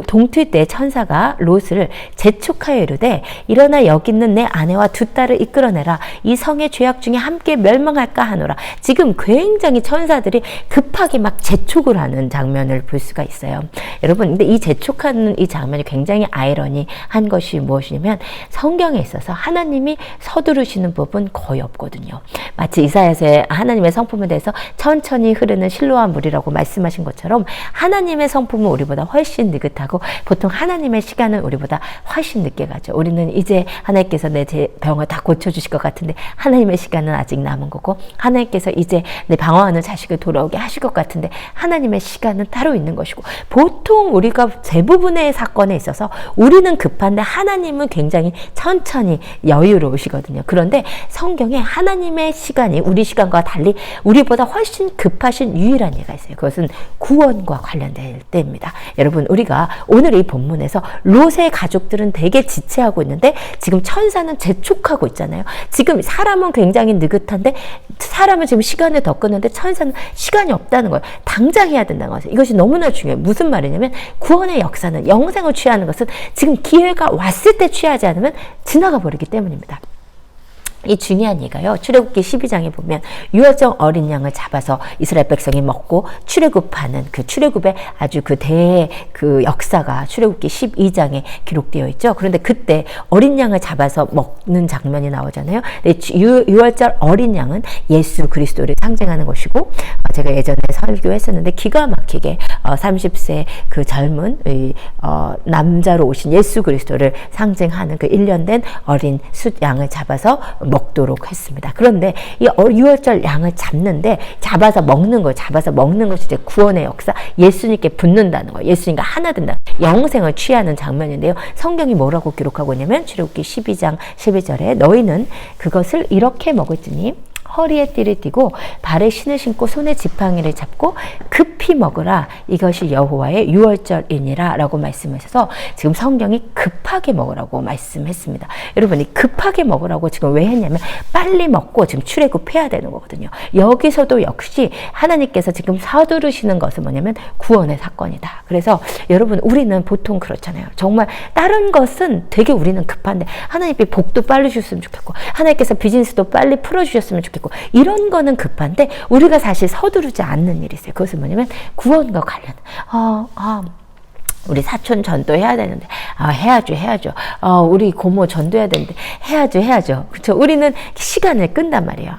동틀 때 천사가 롯을 재촉하여 이르되 일어나 여기 있는 내 아내와 두 딸을 이끌어내라. 이 성의 죄악 중에 함께 멸망할까 하노라. 지금 굉장히 천사들이 급하게 막 재촉을 하는 장면을 볼 수가 있어요. 여러분, 근데 이 재촉하는 이 장면이 굉장히 아이러니한 것이 무엇이냐면 성경에 있어서 하나님이 서두르시는 법은 거의 없거든요. 마치 이사야서의 하나님의 성품에 대해서 천천히 흐르는 실로암 물이라고 말씀하신 것처럼 하나님의 성품은 우리보다 훨씬 느긋하고 보통 하나님의 시간은 우리보다 훨씬 늦게 가죠. 우리는 이제 하나님께서 내 병을 다 고쳐주실 것 같은데 하나님의 시간은 아직 남은 거고, 하나님께서 이제 내 방황하는 자식을 돌아오게 하실 것 같은데 하나님의 시간은 따로 있는 것이고, 보통 우리가 대부분의 사건에 있어서 우리는 급한데 하나님은 굉장히 천천히 여유로우시거든요. 그런데 성경에 하나님의 시간이 우리 시간과 달리 우리보다 훨씬 급하신 유일한 예가 있어요. 그것은 구원과 관련될 때입니다. 여러분, 우리가 오늘 이 본문에서 롯의 가족들은 되게 지체하고 있는데 지금 천사는 재촉하고 있잖아요. 지금 사람은 굉장히 느긋한데 사람은 지금 시간을 더 끄는데 천사는 시간이 없다는 거예요. 당장 해야 된다는 거죠. 이것이 너무나 중요해요. 무슨 말이냐면 구원의 역사는, 영생을 취하는 것은 지금 기회가 왔을 때 취하지 않으면 지나가 버리기 때문입니다. 이 중요한 예가요, 출애굽기 12장에 보면 유월절 어린 양을 잡아서 이스라엘 백성이 먹고 출애굽하는 그 출애굽의 아주 그 역사가 출애굽기 12장에 기록되어 있죠. 그런데 그때 어린 양을 잡아서 먹는 장면이 나오잖아요. 유월절 어린 양은 예수 그리스도를 상징하는 것이고, 제가 예전에 설교했었는데 기가 막히게 30세 그 젊은 남자로 오신 예수 그리스도를 상징하는 그 1년 된 어린 숫양을 잡아서 먹도록 했습니다. 그런데 이 유월절 양을 잡아서 먹는 거예요. 잡아서 먹는 것이 이제 구원의 역사, 예수님께 붙는다는 거예요. 예수님과 하나 된다, 영생을 취하는 장면인데요. 성경이 뭐라고 기록하고 있냐면 출애굽기 12장 12절에 너희는 그것을 이렇게 먹을지니 허리에 띠를 띠고 발에 신을 신고 손에 지팡이를 잡고 급히 먹으라. 이것이 여호와의 유월절이니라 라고 말씀하셔서 지금 성경이 급하게 먹으라고 말씀했습니다. 여러분, 이 급하게 먹으라고 지금 왜 했냐면 빨리 먹고 지금 출애굽해야 되는 거거든요. 여기서도 역시 하나님께서 지금 서두르시는 것은 뭐냐면 구원의 사건이다. 그래서 여러분, 우리는 보통 그렇잖아요. 정말 다른 것은 되게 우리는 급한데 하나님께 복도 빨리 주셨으면 좋겠고 하나님께서 비즈니스도 빨리 풀어주셨으면 좋겠고 이런 거는 급한데 우리가 사실 서두르지 않는 일이 있어요. 그것은 뭐냐면 구원과 관련. 우리 사촌 전도해야 되는데 해야죠. 우리 고모 전도해야 되는데 해야죠. 그렇죠? 우리는 시간을 끈단 말이에요.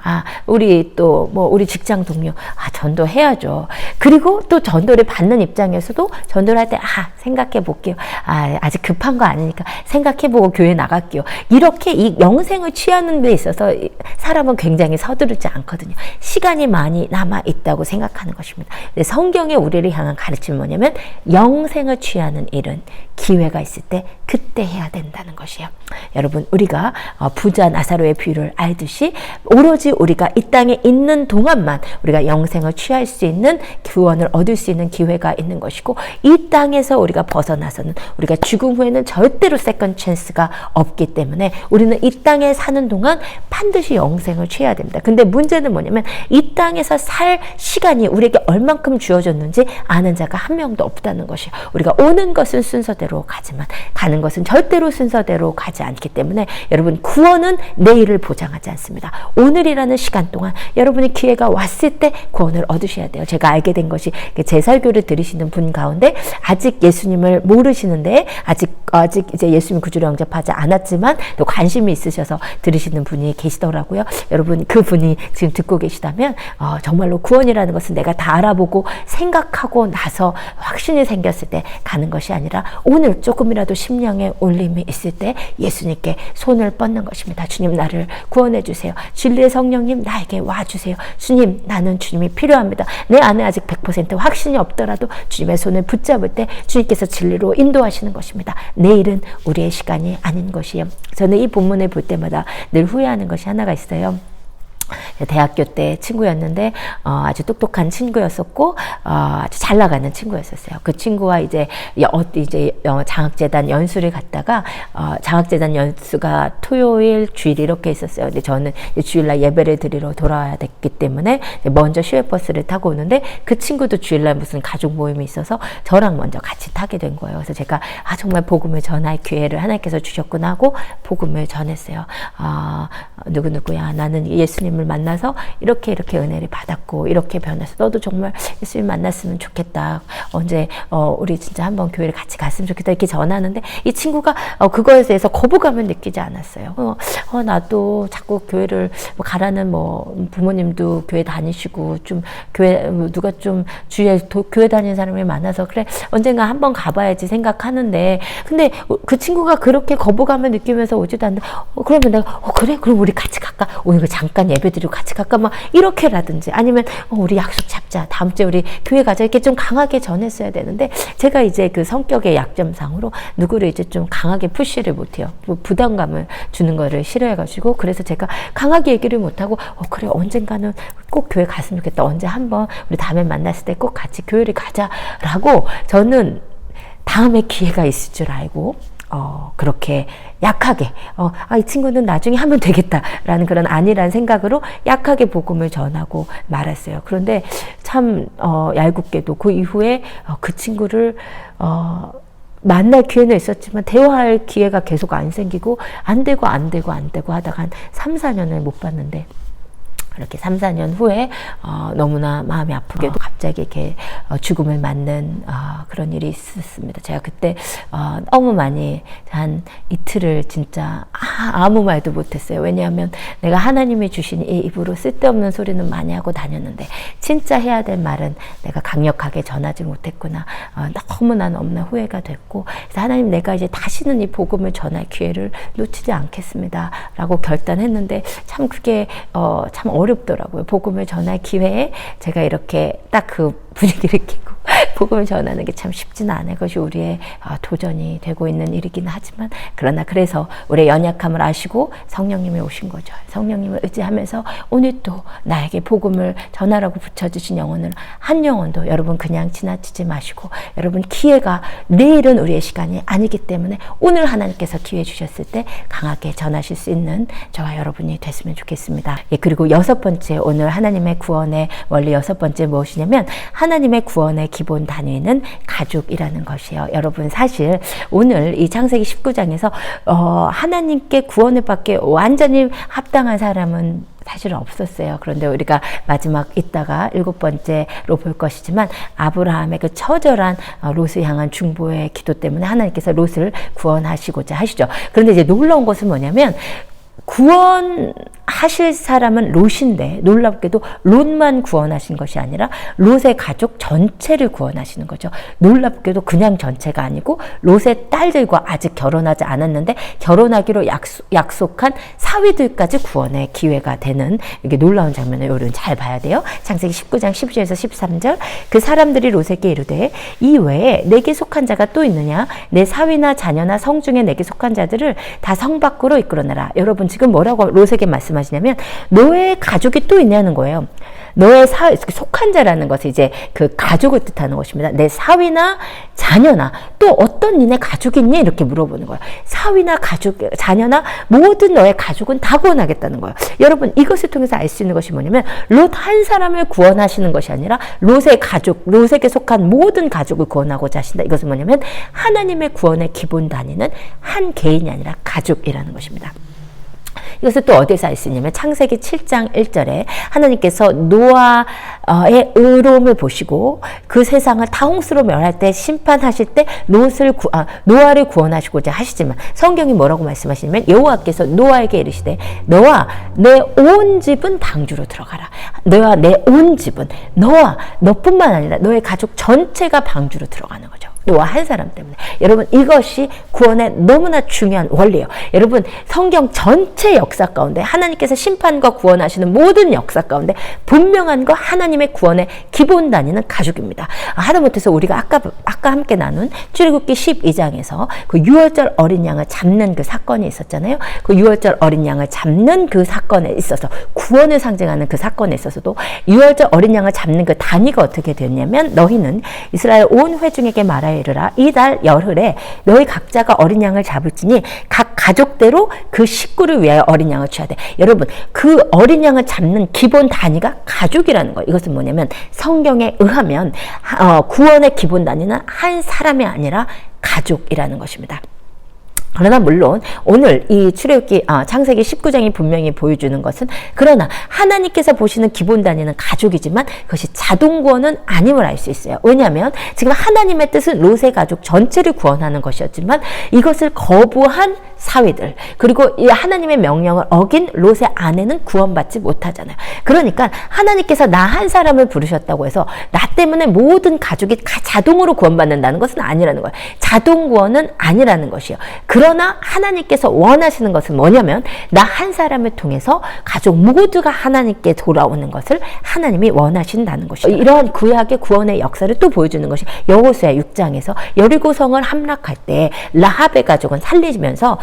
우리 또 뭐 우리 직장 동료 전도해야죠. 그리고 또 전도를 받는 입장에서도 전도를 할 때 생각해 볼게요. 아직 급한 거 아니니까 생각해 보고 교회 나갈게요. 이렇게 이 영생을 취하는 데 있어서 사람은 굉장히 서두르지 않거든요. 시간이 많이 남아 있다고 생각하는 것입니다. 성경에 우리를 향한 가르침은 뭐냐면 영생을 취하는 일은 기회가 있을 때 그때 해야 된다는 것이에요. 여러분, 우리가 부자 나사로의 비유를 알듯이 오로지 우리가 이 땅에 있는 동안만 우리가 영생을 취할 수 있는 구원을 얻을 수 있는 기회가 있는 것이고 이 땅에서 우리가 벗어나서는 우리가 죽음 후에는 절대로 세컨 찬스가 없기 때문에 우리는 이 땅에 사는 동안 반드시 영생을 취해야 됩니다. 근데 문제는 뭐냐면 이 땅에서 살 시간이 우리에게 얼만큼 주어졌는지 아는 자가 한 명도 없다는 것이에요. 우리가 오는 것은 순서대로 가지만 가는 것은 절대로 순서대로 가지 않기 때문에 여러분, 구원은 내일을 보장하지 않습니다. 오늘이라는 시간 동안 여러분이 기회가 왔을 때 구원을 얻으셔야 돼요. 제가 알게 된 것이 제설교를 들으시는 분 가운데 아직 예수님을 모르시는데 아직 이제 예수님 구주로 영접하지 않았지만 또 관심이 있으셔서 들으시는 분이 계시더라고요. 여러분, 그분이 지금 듣고 계시다면 정말로 구원이라는 것은 내가 다 알아보고 생각하고 나서 확신이 생겼을 때 가는 것이 아니라 오늘 조금이라도 심령에 울림이 있을 때 예수님께 손을 뻗는 것입니다. 주님, 나를 구원해 주세요. 진리의 성령님, 나에게 와주세요. 주님, 나는 주님이 필요합니다. 내 안에 아직 100% 확신이 없더라도 주님의 손을 붙잡을 때 주님께서 진리로 인도하시는 것입니다. 내일은 우리의 시간이 아닌 것이에요. 저는 이 본문을 볼 때마다 늘 후회하는 것이 하나가 있어요. 대학교 때 친구였는데 아주 똑똑한 친구였었고 아주 잘 나가는 친구였었어요. 그 친구와 이제 장학재단 연수를 갔다가 장학재단 연수가 토요일, 주일 이렇게 있었어요. 근데 저는 주일날 예배를 드리러 돌아와야 됐기 때문에 먼저 시외버스를 타고 오는데 그 친구도 주일날 무슨 가족 모임이 있어서 저랑 먼저 같이 타게 된 거예요. 그래서 제가 정말 복음을 전할 기회를 하나님께서 주셨구나 하고 복음을 전했어요. 누구누구야, 나는 예수님을 만나서 이렇게 은혜를 받았고 이렇게 변해서 너도 정말 예수님 만났으면 좋겠다. 언제 우리 진짜 한번 교회를 같이 갔으면 좋겠다. 이렇게 전하는데 이 친구가 그거에 대해서 거부감을 느끼지 않았어요. 나도 자꾸 교회를 가라는 부모님도 교회 다니시고 좀 교회 누가 좀 주위에 교회 다니는 사람이 많아서 그래 언젠가 한번 가봐야지 생각하는데 근데 그 친구가 그렇게 거부감을 느끼면서 오지도 않는데 그러면 내가 그래? 그럼 우리 같이 갈까? 오늘 잠깐 예배 드리고 같이 갈까? 막 이렇게라든지 아니면 우리 약속 잡자. 다음 주에 우리 교회 가자. 이렇게 좀 강하게 전했어야 되는데 제가 이제 그 성격의 약점상으로 누구를 이제 좀 강하게 푸시를 못해요. 부담감을 주는 거를 싫어해가지고 그래서 제가 강하게 얘기를 못하고 그래 언젠가는 꼭 교회 갔으면 좋겠다. 언제 한번 우리 다음에 만났을 때 꼭 같이 교회를 가자라고 저는 다음에 기회가 있을 줄 알고 그렇게 약하게 이 친구는 나중에 하면 되겠다라는 그런 아니란 생각으로 약하게 복음을 전하고 말았어요. 그런데 참 얄궂게도 그 이후에 그 친구를 만날 기회는 있었지만 대화할 기회가 계속 안 생기고 안 되고 하다가 한 3, 4년을 못 봤는데 이렇게 3, 4년 후에 너무나 마음이 아프게도 갑자기 이렇게 죽음을 맞는 그런 일이 있었습니다. 제가 그때 너무 많이 한 이틀을 진짜 아무 말도 못했어요. 왜냐하면 내가 하나님이 주신 이 입으로 쓸데없는 소리는 많이 하고 다녔는데 진짜 해야 될 말은 내가 강력하게 전하지 못했구나. 너무나 후회가 됐고 그래서 하나님, 내가 이제 다시는 이 복음을 전할 기회를 놓치지 않겠습니다 라고 결단했는데 참 그게 참 어렵더라고요. 복음을 전할 기회에 제가 이렇게 딱 그 분위기를 끼고 복음을 전하는 게 참 쉽지는 않아요. 그것이 우리의 도전이 되고 있는 일이긴 하지만, 그러나 그래서 우리의 연약함을 아시고 성령님이 오신 거죠. 성령님을 의지하면서 오늘 또 나에게 복음을 전하라고 붙여주신 영혼을, 한 영혼도 여러분 그냥 지나치지 마시고, 여러분 기회가 내일은 우리의 시간이 아니기 때문에 오늘 하나님께서 기회 주셨을 때 강하게 전하실 수 있는 저와 여러분이 됐으면 좋겠습니다. 예, 그리고 6번째, 오늘 하나님의 구원의 원리 6번째 무엇이냐면, 하나님의 구원의 기본 단위는 가족이라는 것이에요. 여러분 사실 오늘 이 창세기 19장에서 하나님께 구원을 받기 완전히 합당한 사람은 사실은 없었어요. 그런데 우리가 마지막 이따가 7번째로 볼 것이지만, 아브라함의 그 처절한 롯을 향한 중보의 기도 때문에 하나님께서 롯을 구원하시고자 하시죠. 그런데 이제 놀라운 것은 뭐냐면, 구원하실 사람은 롯인데 놀랍게도 롯만 구원하신 것이 아니라 롯의 가족 전체를 구원하시는 거죠. 놀랍게도 그냥 전체가 아니고 롯의 딸들과 아직 결혼하지 않았는데 결혼하기로 약속한 사위들까지 구원의 기회가 되는, 이게 놀라운 장면을 여러분 잘 봐야 돼요. 창세기 19장 10절에서 13절, 그 사람들이 롯에게 이르되 이 외에 내게 속한 자가 또 있느냐? 내 사위나 자녀나 성 중에 내게 속한 자들을 다 성 밖으로 이끌어내라. 여러분 지금 뭐라고 롯에게 말씀하시냐면, 너의 가족이 또 있냐는 거예요. 너의 속한 자라는 것은 이제 그 가족을 뜻하는 것입니다. 내 사위나 자녀나 또 어떤 니네 가족이 있니? 이렇게 물어보는 거예요. 사위나 가족, 자녀나 모든 너의 가족은 다 구원하겠다는 거예요. 여러분 이것을 통해서 알 수 있는 것이 뭐냐면, 롯 한 사람을 구원하시는 것이 아니라 롯의 가족, 롯에게 속한 모든 가족을 구원하고자 하신다. 이것은 뭐냐면, 하나님의 구원의 기본 단위는 한 개인이 아니라 가족이라는 것입니다. 이것을 또 어디서 알 수 있냐면, 창세기 7장 1절에 하나님께서 노아의 의로움을 보시고 그 세상을 다 홍수로 멸할 때 심판하실 때 노아를 구원하시고자 하시지만, 성경이 뭐라고 말씀하시냐면, 여호와께서 노아에게 이르시되 너와 내 온 집은 방주로 들어가라. 너와 내 온 집은, 너뿐만 아니라 너의 가족 전체가 방주로 들어가는 거죠. 노아 한 사람 때문에. 여러분 이것이 구원의 너무나 중요한 원리예요. 여러분 성경 전체 역사 가운데 하나님께서 심판과 구원하시는 모든 역사 가운데 분명한 거, 하나님의 구원의 기본 단위는 가족입니다. 하다못해서 우리가 아까 함께 나눈 출애굽기 12장에서 그 유월절 어린 양을 잡는 그 사건이 있었잖아요. 그 유월절 어린 양을 잡는 그 사건에 있어서, 구원을 상징하는 그 사건에 있어서도 유월절 어린 양을 잡는 그 단위가 어떻게 되었냐면, 너희는 이스라엘 온 회중에게 말하여 이르라. 이달 열흘에 너희 각자가 어린 양을 잡을지니 각 가족대로 그 식구를 위하여 어린 양을 취하되. 여러분 그 어린 양을 잡는 기본 단위가 가족이라는 거예요. 이것은 뭐냐면, 성경에 의하면 구원의 기본 단위는 한 사람이 아니라 가족이라는 것입니다. 그러나 물론 오늘 이 출애굽기 창세기 19장이 분명히 보여주는 것은, 그러나 하나님께서 보시는 기본 단위는 가족이지만 그것이 자동 구원은 아님을 알 수 있어요. 왜냐하면 지금 하나님의 뜻은 롯의 가족 전체를 구원하는 것이었지만, 이것을 거부한 사위들, 그리고 이 하나님의 명령을 어긴 롯의 아내는 구원받지 못하잖아요. 그러니까 하나님께서 나 한 사람을 부르셨다고 해서 나 때문에 모든 가족이 자동으로 구원받는다는 것은 아니라는 거예요. 자동 구원은 아니라는 것이에요. 그러나 하나님께서 원하시는 것은 뭐냐면, 나 한 사람을 통해서 가족 모두가 하나님께 돌아오는 것을 하나님이 원하신다는 것이에요. 이러한 구약의 구원의 역사를 또 보여주는 것이 여호수아 6장에서 여리고성을 함락할 때 라합의 가족은 살리면서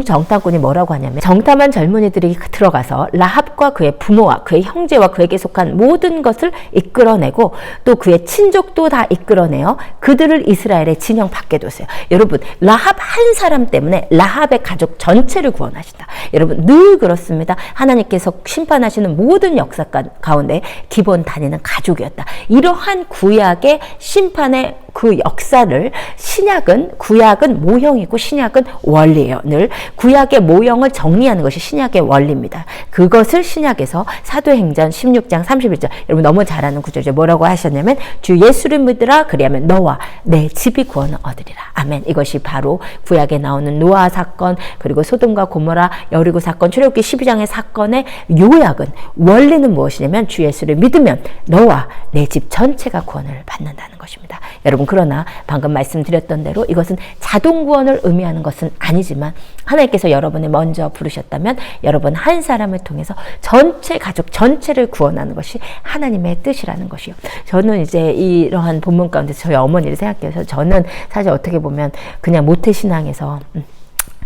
정탐꾼이 뭐라고 하냐면, 정탐한 젊은이들이 들어가서 라합과 그의 부모와 그의 형제와 그에게 속한 모든 것을 이끌어내고 또 그의 친족도 다 이끌어내어 그들을 이스라엘의 진영 밖에 뒀어요. 여러분 라합 한 사람 때문에 라합의 가족 전체를 구원하신다. 여러분 늘 그렇습니다. 하나님께서 심판하시는 모든 역사 가운데 기본 단위는 가족이었다. 이러한 구약의 심판의 그 역사를 구약은 모형이고 신약은 원리예요. 늘 구약의 모형을 정리하는 것이 신약의 원리입니다. 그것을 신약에서 사도행전 16장 31절, 여러분 너무 잘 아는 구절이죠. 뭐라고 하셨냐면, 주 예수를 믿으라 그리하면 너와 내 집이 구원을 얻으리라. 아멘. 이것이 바로 구약에 나오는 노아 사건, 그리고 소돔과 고모라 여리고 사건, 출애굽기 12장의 사건의 요약은, 원리는 무엇이냐면 주 예수를 믿으면 너와 내 집 전체가 구원을 받는다는 것입니다. 여러분 여러분, 그러나 방금 말씀드렸던 대로 이것은 자동 구원을 의미하는 것은 아니지만 하나님께서 여러분을 먼저 부르셨다면 여러분 한 사람을 통해서 전체 가족 전체를 구원하는 것이 하나님의 뜻이라는 것이요. 저는 이제 이러한 본문 가운데서 저희 어머니를 생각해서 저는 사실 어떻게 보면 그냥 모태신앙에서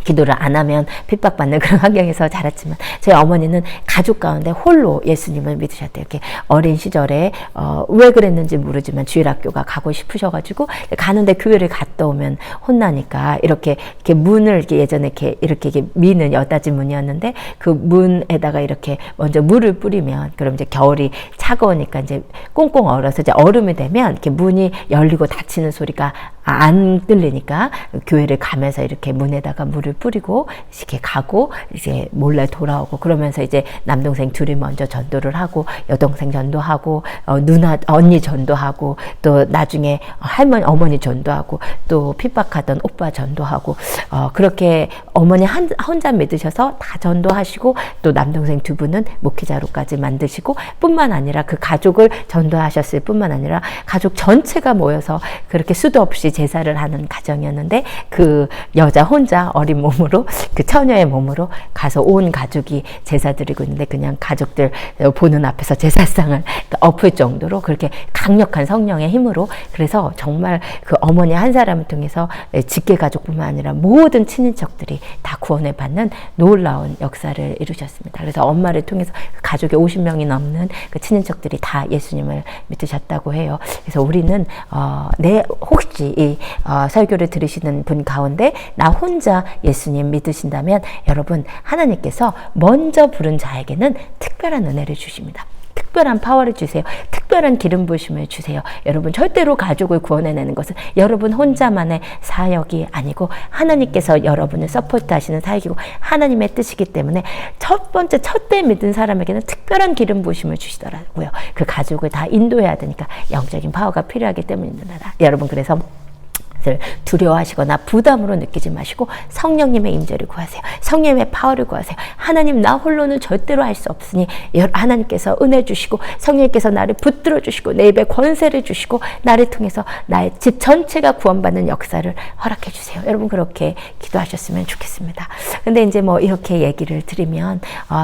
기도를 안 하면 핍박받는 그런 환경에서 자랐지만 저희 어머니는 가족 가운데 홀로 예수님을 믿으셨대요. 이렇게 어린 시절에 왜 그랬는지 모르지만 주일학교가 가고 싶으셔가지고 가는데 교회를 갔다 오면 혼나니까 이렇게 문을 이렇게 예전에 이렇게 미는 여닫이 문이었는데 그 문에다가 이렇게 먼저 물을 뿌리면 그럼 이제 겨울이 차가우니까 이제 꽁꽁 얼어서 이제 얼음이 되면 이렇게 문이 열리고 닫히는 소리가 안 들리니까 교회를 가면서 이렇게 문에다가 물을 뿌리고 이렇게 가고 이제 몰래 돌아오고 그러면서 이제 남동생 둘이 먼저 전도를 하고 여동생 전도하고 언니 전도하고 또 나중에 할머니 어머니 전도하고 또 핍박하던 오빠 전도하고 그렇게 어머니 혼자 믿으셔서 다 전도하시고 또 남동생 두 분은 목회자로까지 만드시고 뿐만 아니라 그 가족을 전도하셨을 뿐만 아니라 가족 전체가 모여서 그렇게 수도 없이 제사를 하는 가정이었는데 그 여자 혼자 어린 몸으로 그 처녀의 몸으로 가서 온 가족이 제사 드리고 있는데 그냥 가족들 보는 앞에서 제사상을 엎을 정도로 그렇게 강력한 성령의 힘으로 그래서 정말 그 어머니 한 사람을 통해서 직계 가족뿐만 아니라 모든 친인척들이 다 구원을 받는 놀라운 역사를 이루셨습니다. 그래서 엄마를 통해서 가족의 50명이 넘는 그 친인척들이 다 예수님을 믿으셨다고 해요. 그래서 우리는 혹시 이 설교를 들으시는 분 가운데 나 혼자 예수님 믿으신다면 여러분 하나님께서 먼저 부른 자에게는 특별한 은혜를 주십니다. 특별한 파워를 주세요. 특별한 기름 부으심을 주세요. 여러분 절대로 가족을 구원해내는 것은 여러분 혼자만의 사역이 아니고 하나님께서 여러분을 서포트하시는 사역이고 하나님의 뜻이기 때문에 첫째 믿은 사람에게는 특별한 기름 부으심을 주시더라고요. 그 가족을 다 인도해야 되니까 영적인 파워가 필요하기 때문입니다. 여러분 그래서 두려워하시거나 부담으로 느끼지 마시고 성령님의 임재를 구하세요. 성령님의 파워를 구하세요. 하나님 나 홀로는 절대로 할 수 없으니 하나님께서 은혜 주시고 성령님께서 나를 붙들어 주시고 내 입에 권세를 주시고 나를 통해서 나의 집 전체가 구원받는 역사를 허락해 주세요. 여러분 그렇게 기도하셨으면 좋겠습니다. 근데 이제 뭐 이렇게 얘기를 드리면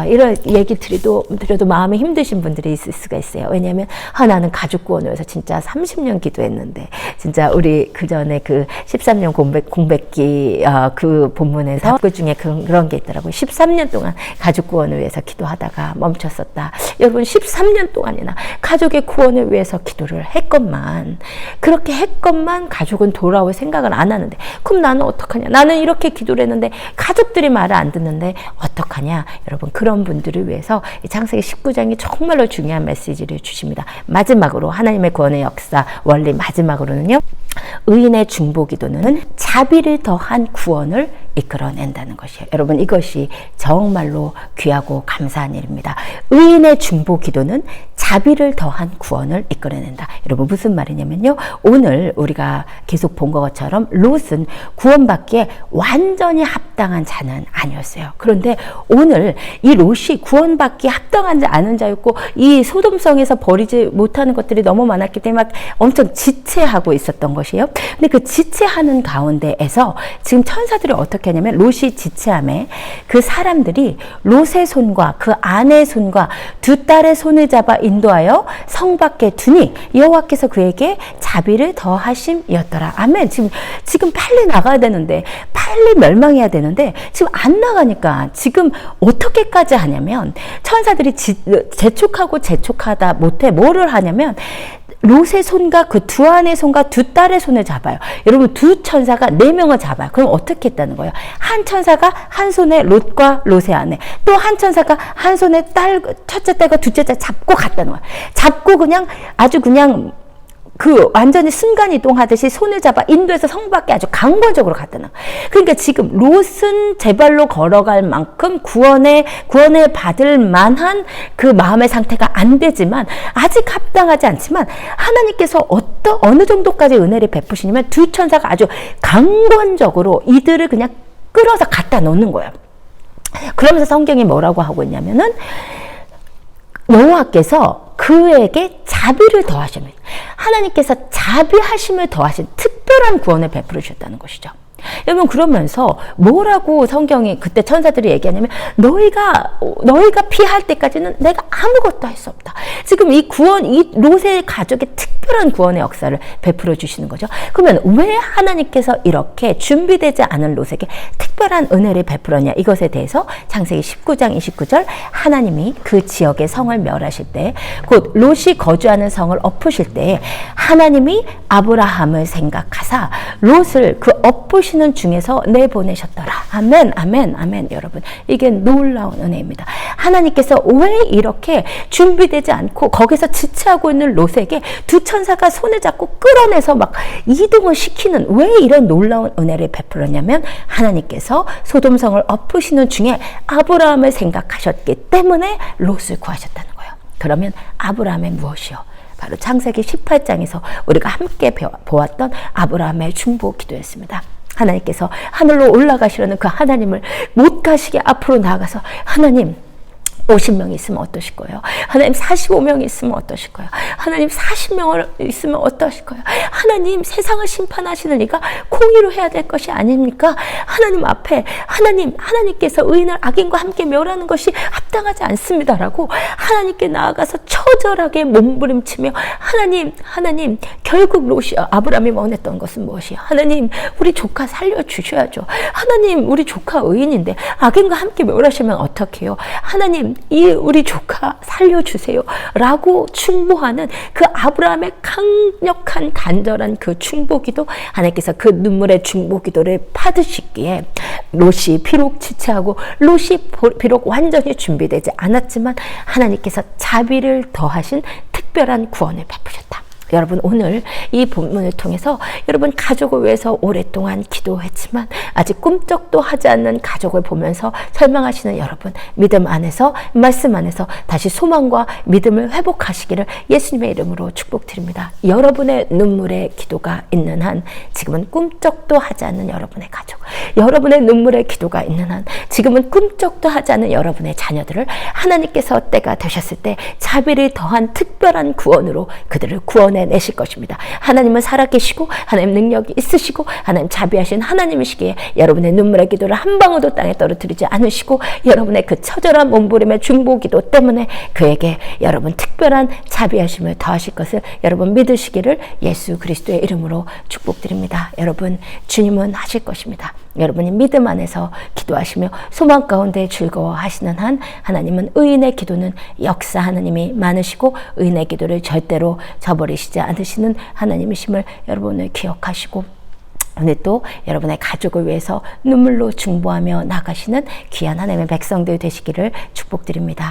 이런 얘기 드려도 마음이 힘드신 분들이 있을 수가 있어요. 왜냐하면 나는 가족 구원을 위해서 진짜 30년 기도했는데 진짜 우리 그 전에 그 13년 공백기 그 본문에서 그 중에 그런 게 있더라고요. 13년 동안 가족 구원을 위해서 기도하다가 멈췄었다. 여러분 13년 동안이나 가족의 구원을 위해서 기도를 했건만 그렇게 했건만 가족은 돌아올 생각을 안 하는데 그럼 나는 어떡하냐? 나는 이렇게 기도를 했는데 가족들이 말을 안 듣는데 어떡하냐? 여러분 그런 분들을 위해서 창세기 19장이 정말로 중요한 메시지를 주십니다. 마지막으로 하나님의 구원의 역사 원리 마지막으로는요. 의인의 중보기도는 자비를 더한 구원을 이끌어낸다는 것이에요. 여러분 이것이 정말로 귀하고 감사한 일입니다. 의인의 중보기도는 자비를 더한 구원을 이끌어낸다. 여러분 무슨 말이냐면요. 오늘 우리가 계속 본 것처럼 롯은 구원받기에 완전히 합당한 자는 아니었어요. 그런데 오늘 이 롯이 구원받기에 합당하지 않은 자였고 이 소돔성에서 버리지 못하는 것들이 너무 많았기 때문에 막 엄청 지체하고 있었던 것이에요. 근데 그 지체하는 가운데에서 지금 천사들이 어떻게 하냐면 롯이 지체함에 그 사람들이 롯의 손과 그 아내의 손과 두 딸의 손을 잡아 인도하여 성 밖에 두니 여호와께서 그에게 자비를 더하심이었더라. 아멘. 지금 빨리 나가야 되는데 빨리 멸망해야 되는데 지금 안 나가니까 지금 어떻게까지 하냐면 천사들이 재촉하다 못해 뭐를 하냐면 롯의 손과 그 두 아내의 손과 두 딸의 손을 잡아요. 여러분 두 천사가 4명을 잡아요. 그럼 어떻게 했다는 거예요? 한 천사가 한 손에 롯과 롯의 아내 또 한 천사가 한 손에 첫째 딸과 둘째 딸 잡고 갔다는 거예요. 잡고 그냥 아주 그냥 그 완전히 순간이동하듯이 손을 잡아 인도해서 성 밖에 아주 강권적으로 갔다는 거예요. 그러니까 지금 롯은 제 발로 걸어갈 만큼 구원을 받을 만한 그 마음의 상태가 안 되지만 아직 합당하지 않지만 하나님께서 어느 정도까지 은혜를 베푸시냐면 두 천사가 아주 강권적으로 이들을 그냥 끌어서 갖다 놓는 거예요. 그러면서 성경이 뭐라고 하고 있냐면은 여호와께서 그 그에게 자비를 더하시면 하나님께서 자비하심을 더하신 특별한 구원을 베풀어 주셨다는 것이죠. 여러분, 그러면서 뭐라고 성경이 그때 천사들이 얘기하냐면 너희가 피할 때까지는 내가 아무것도 할 수 없다. 지금 이 구원, 이 롯의 가족의 특별한 구원의 역사를 베풀어 주시는 거죠. 그러면 왜 하나님께서 이렇게 준비되지 않은 롯에게 특별한 은혜를 베풀었냐, 이것에 대해서 창세기 19장 29절 하나님이 그 지역의 성을 멸하실 때, 곧 롯이 거주하는 성을 엎으실 때 하나님이 아브라함을 생각하사 롯을 그 엎으시는 중에서 내보내셨더라. 아멘, 아멘, 아멘. 여러분, 이게 놀라운 은혜입니다. 하나님께서 왜 이렇게 준비되지 않고 거기서 지체하고 있는 롯에게 두 천사가 손을 잡고 끌어내서 막 이동을 시키는, 왜 이런 놀라운 은혜를 베풀었냐면 하나님께서 소돔성을 엎으시는 중에 아브라함을 생각하셨기 때문에 롯을 구하셨다는 거예요. 그러면 아브라함의 무엇이요? 바로 창세기 18장에서 우리가 함께 보았던 아브라함의 중보 기도였습니다. 하나님께서 하늘로 올라가시려는 그 하나님을 못 가시게 앞으로 나아가서 하나님 50명 있으면 어떠실 거예요? 하나님 45명 있으면 어떠실 거예요? 하나님 40명 있으면 어떠실 거예요? 하나님 세상을 심판하시는 이가 공의로 해야 될 것이 아닙니까? 하나님 앞에 하나님께서 의인을 악인과 함께 멸하는 것이 합당하지 않습니다라고 하나님께 나아가서 처절하게 몸부림치며 하나님 결국 롯이 아브라함이 원했던 것은 무엇이에요? 하나님 우리 조카 살려주셔야죠. 하나님 우리 조카 의인인데 악인과 함께 멸하시면 어떡해요? 하나님 우리 조카 살려주세요 라고 충고하는 그 아브라함의 강력한 간절한 그 충고기도, 하나님께서 그 눈물의 충고기도를 받으시기에 롯이 비록 지체하고 롯이 비록 완전히 준비되지 않았지만 하나님께서 자비를 더하신 특별한 구원을 베푸셨다. 여러분, 오늘 이 본문을 통해서 여러분 가족을 위해서 오랫동안 기도했지만 아직 꿈쩍도 하지 않는 가족을 보면서 절망하시는 여러분, 믿음 안에서, 말씀 안에서 다시 소망과 믿음을 회복하시기를 예수님의 이름으로 축복드립니다. 여러분의 눈물의 기도가 있는 한 지금은 꿈쩍도 하지 않는 여러분의 가족, 여러분의 눈물의 기도가 있는 한 지금은 꿈쩍도 하지 않는 여러분의 자녀들을 하나님께서 때가 되셨을 때 자비를 더한 특별한 구원으로 그들을 구원해 내실 것입니다. 하나님은 살아계시고 하나님 능력이 있으시고 하나님 자비하신 하나님이시기에 여러분의 눈물의 기도를 한 방울도 땅에 떨어뜨리지 않으시고 여러분의 그 처절한 몸부림의 중보기도 때문에 그에게 여러분 특별한 자비하심을 더하실 것을 여러분 믿으시기를 예수 그리스도의 이름으로 축복드립니다. 여러분, 주님은 하실 것입니다. 여러분이 믿음 안에서 기도하시며 소망 가운데 즐거워하시는 한 하나님은 의인의 기도는 역사 하나님이 많으시고 의인의 기도를 절대로 저버리시지 않으시는 하나님이심을 여러분을 기억하시고, 오늘 또 여러분의 가족을 위해서 눈물로 중보하며 나가시는 귀한 하나님의 백성들 되시기를 축복드립니다.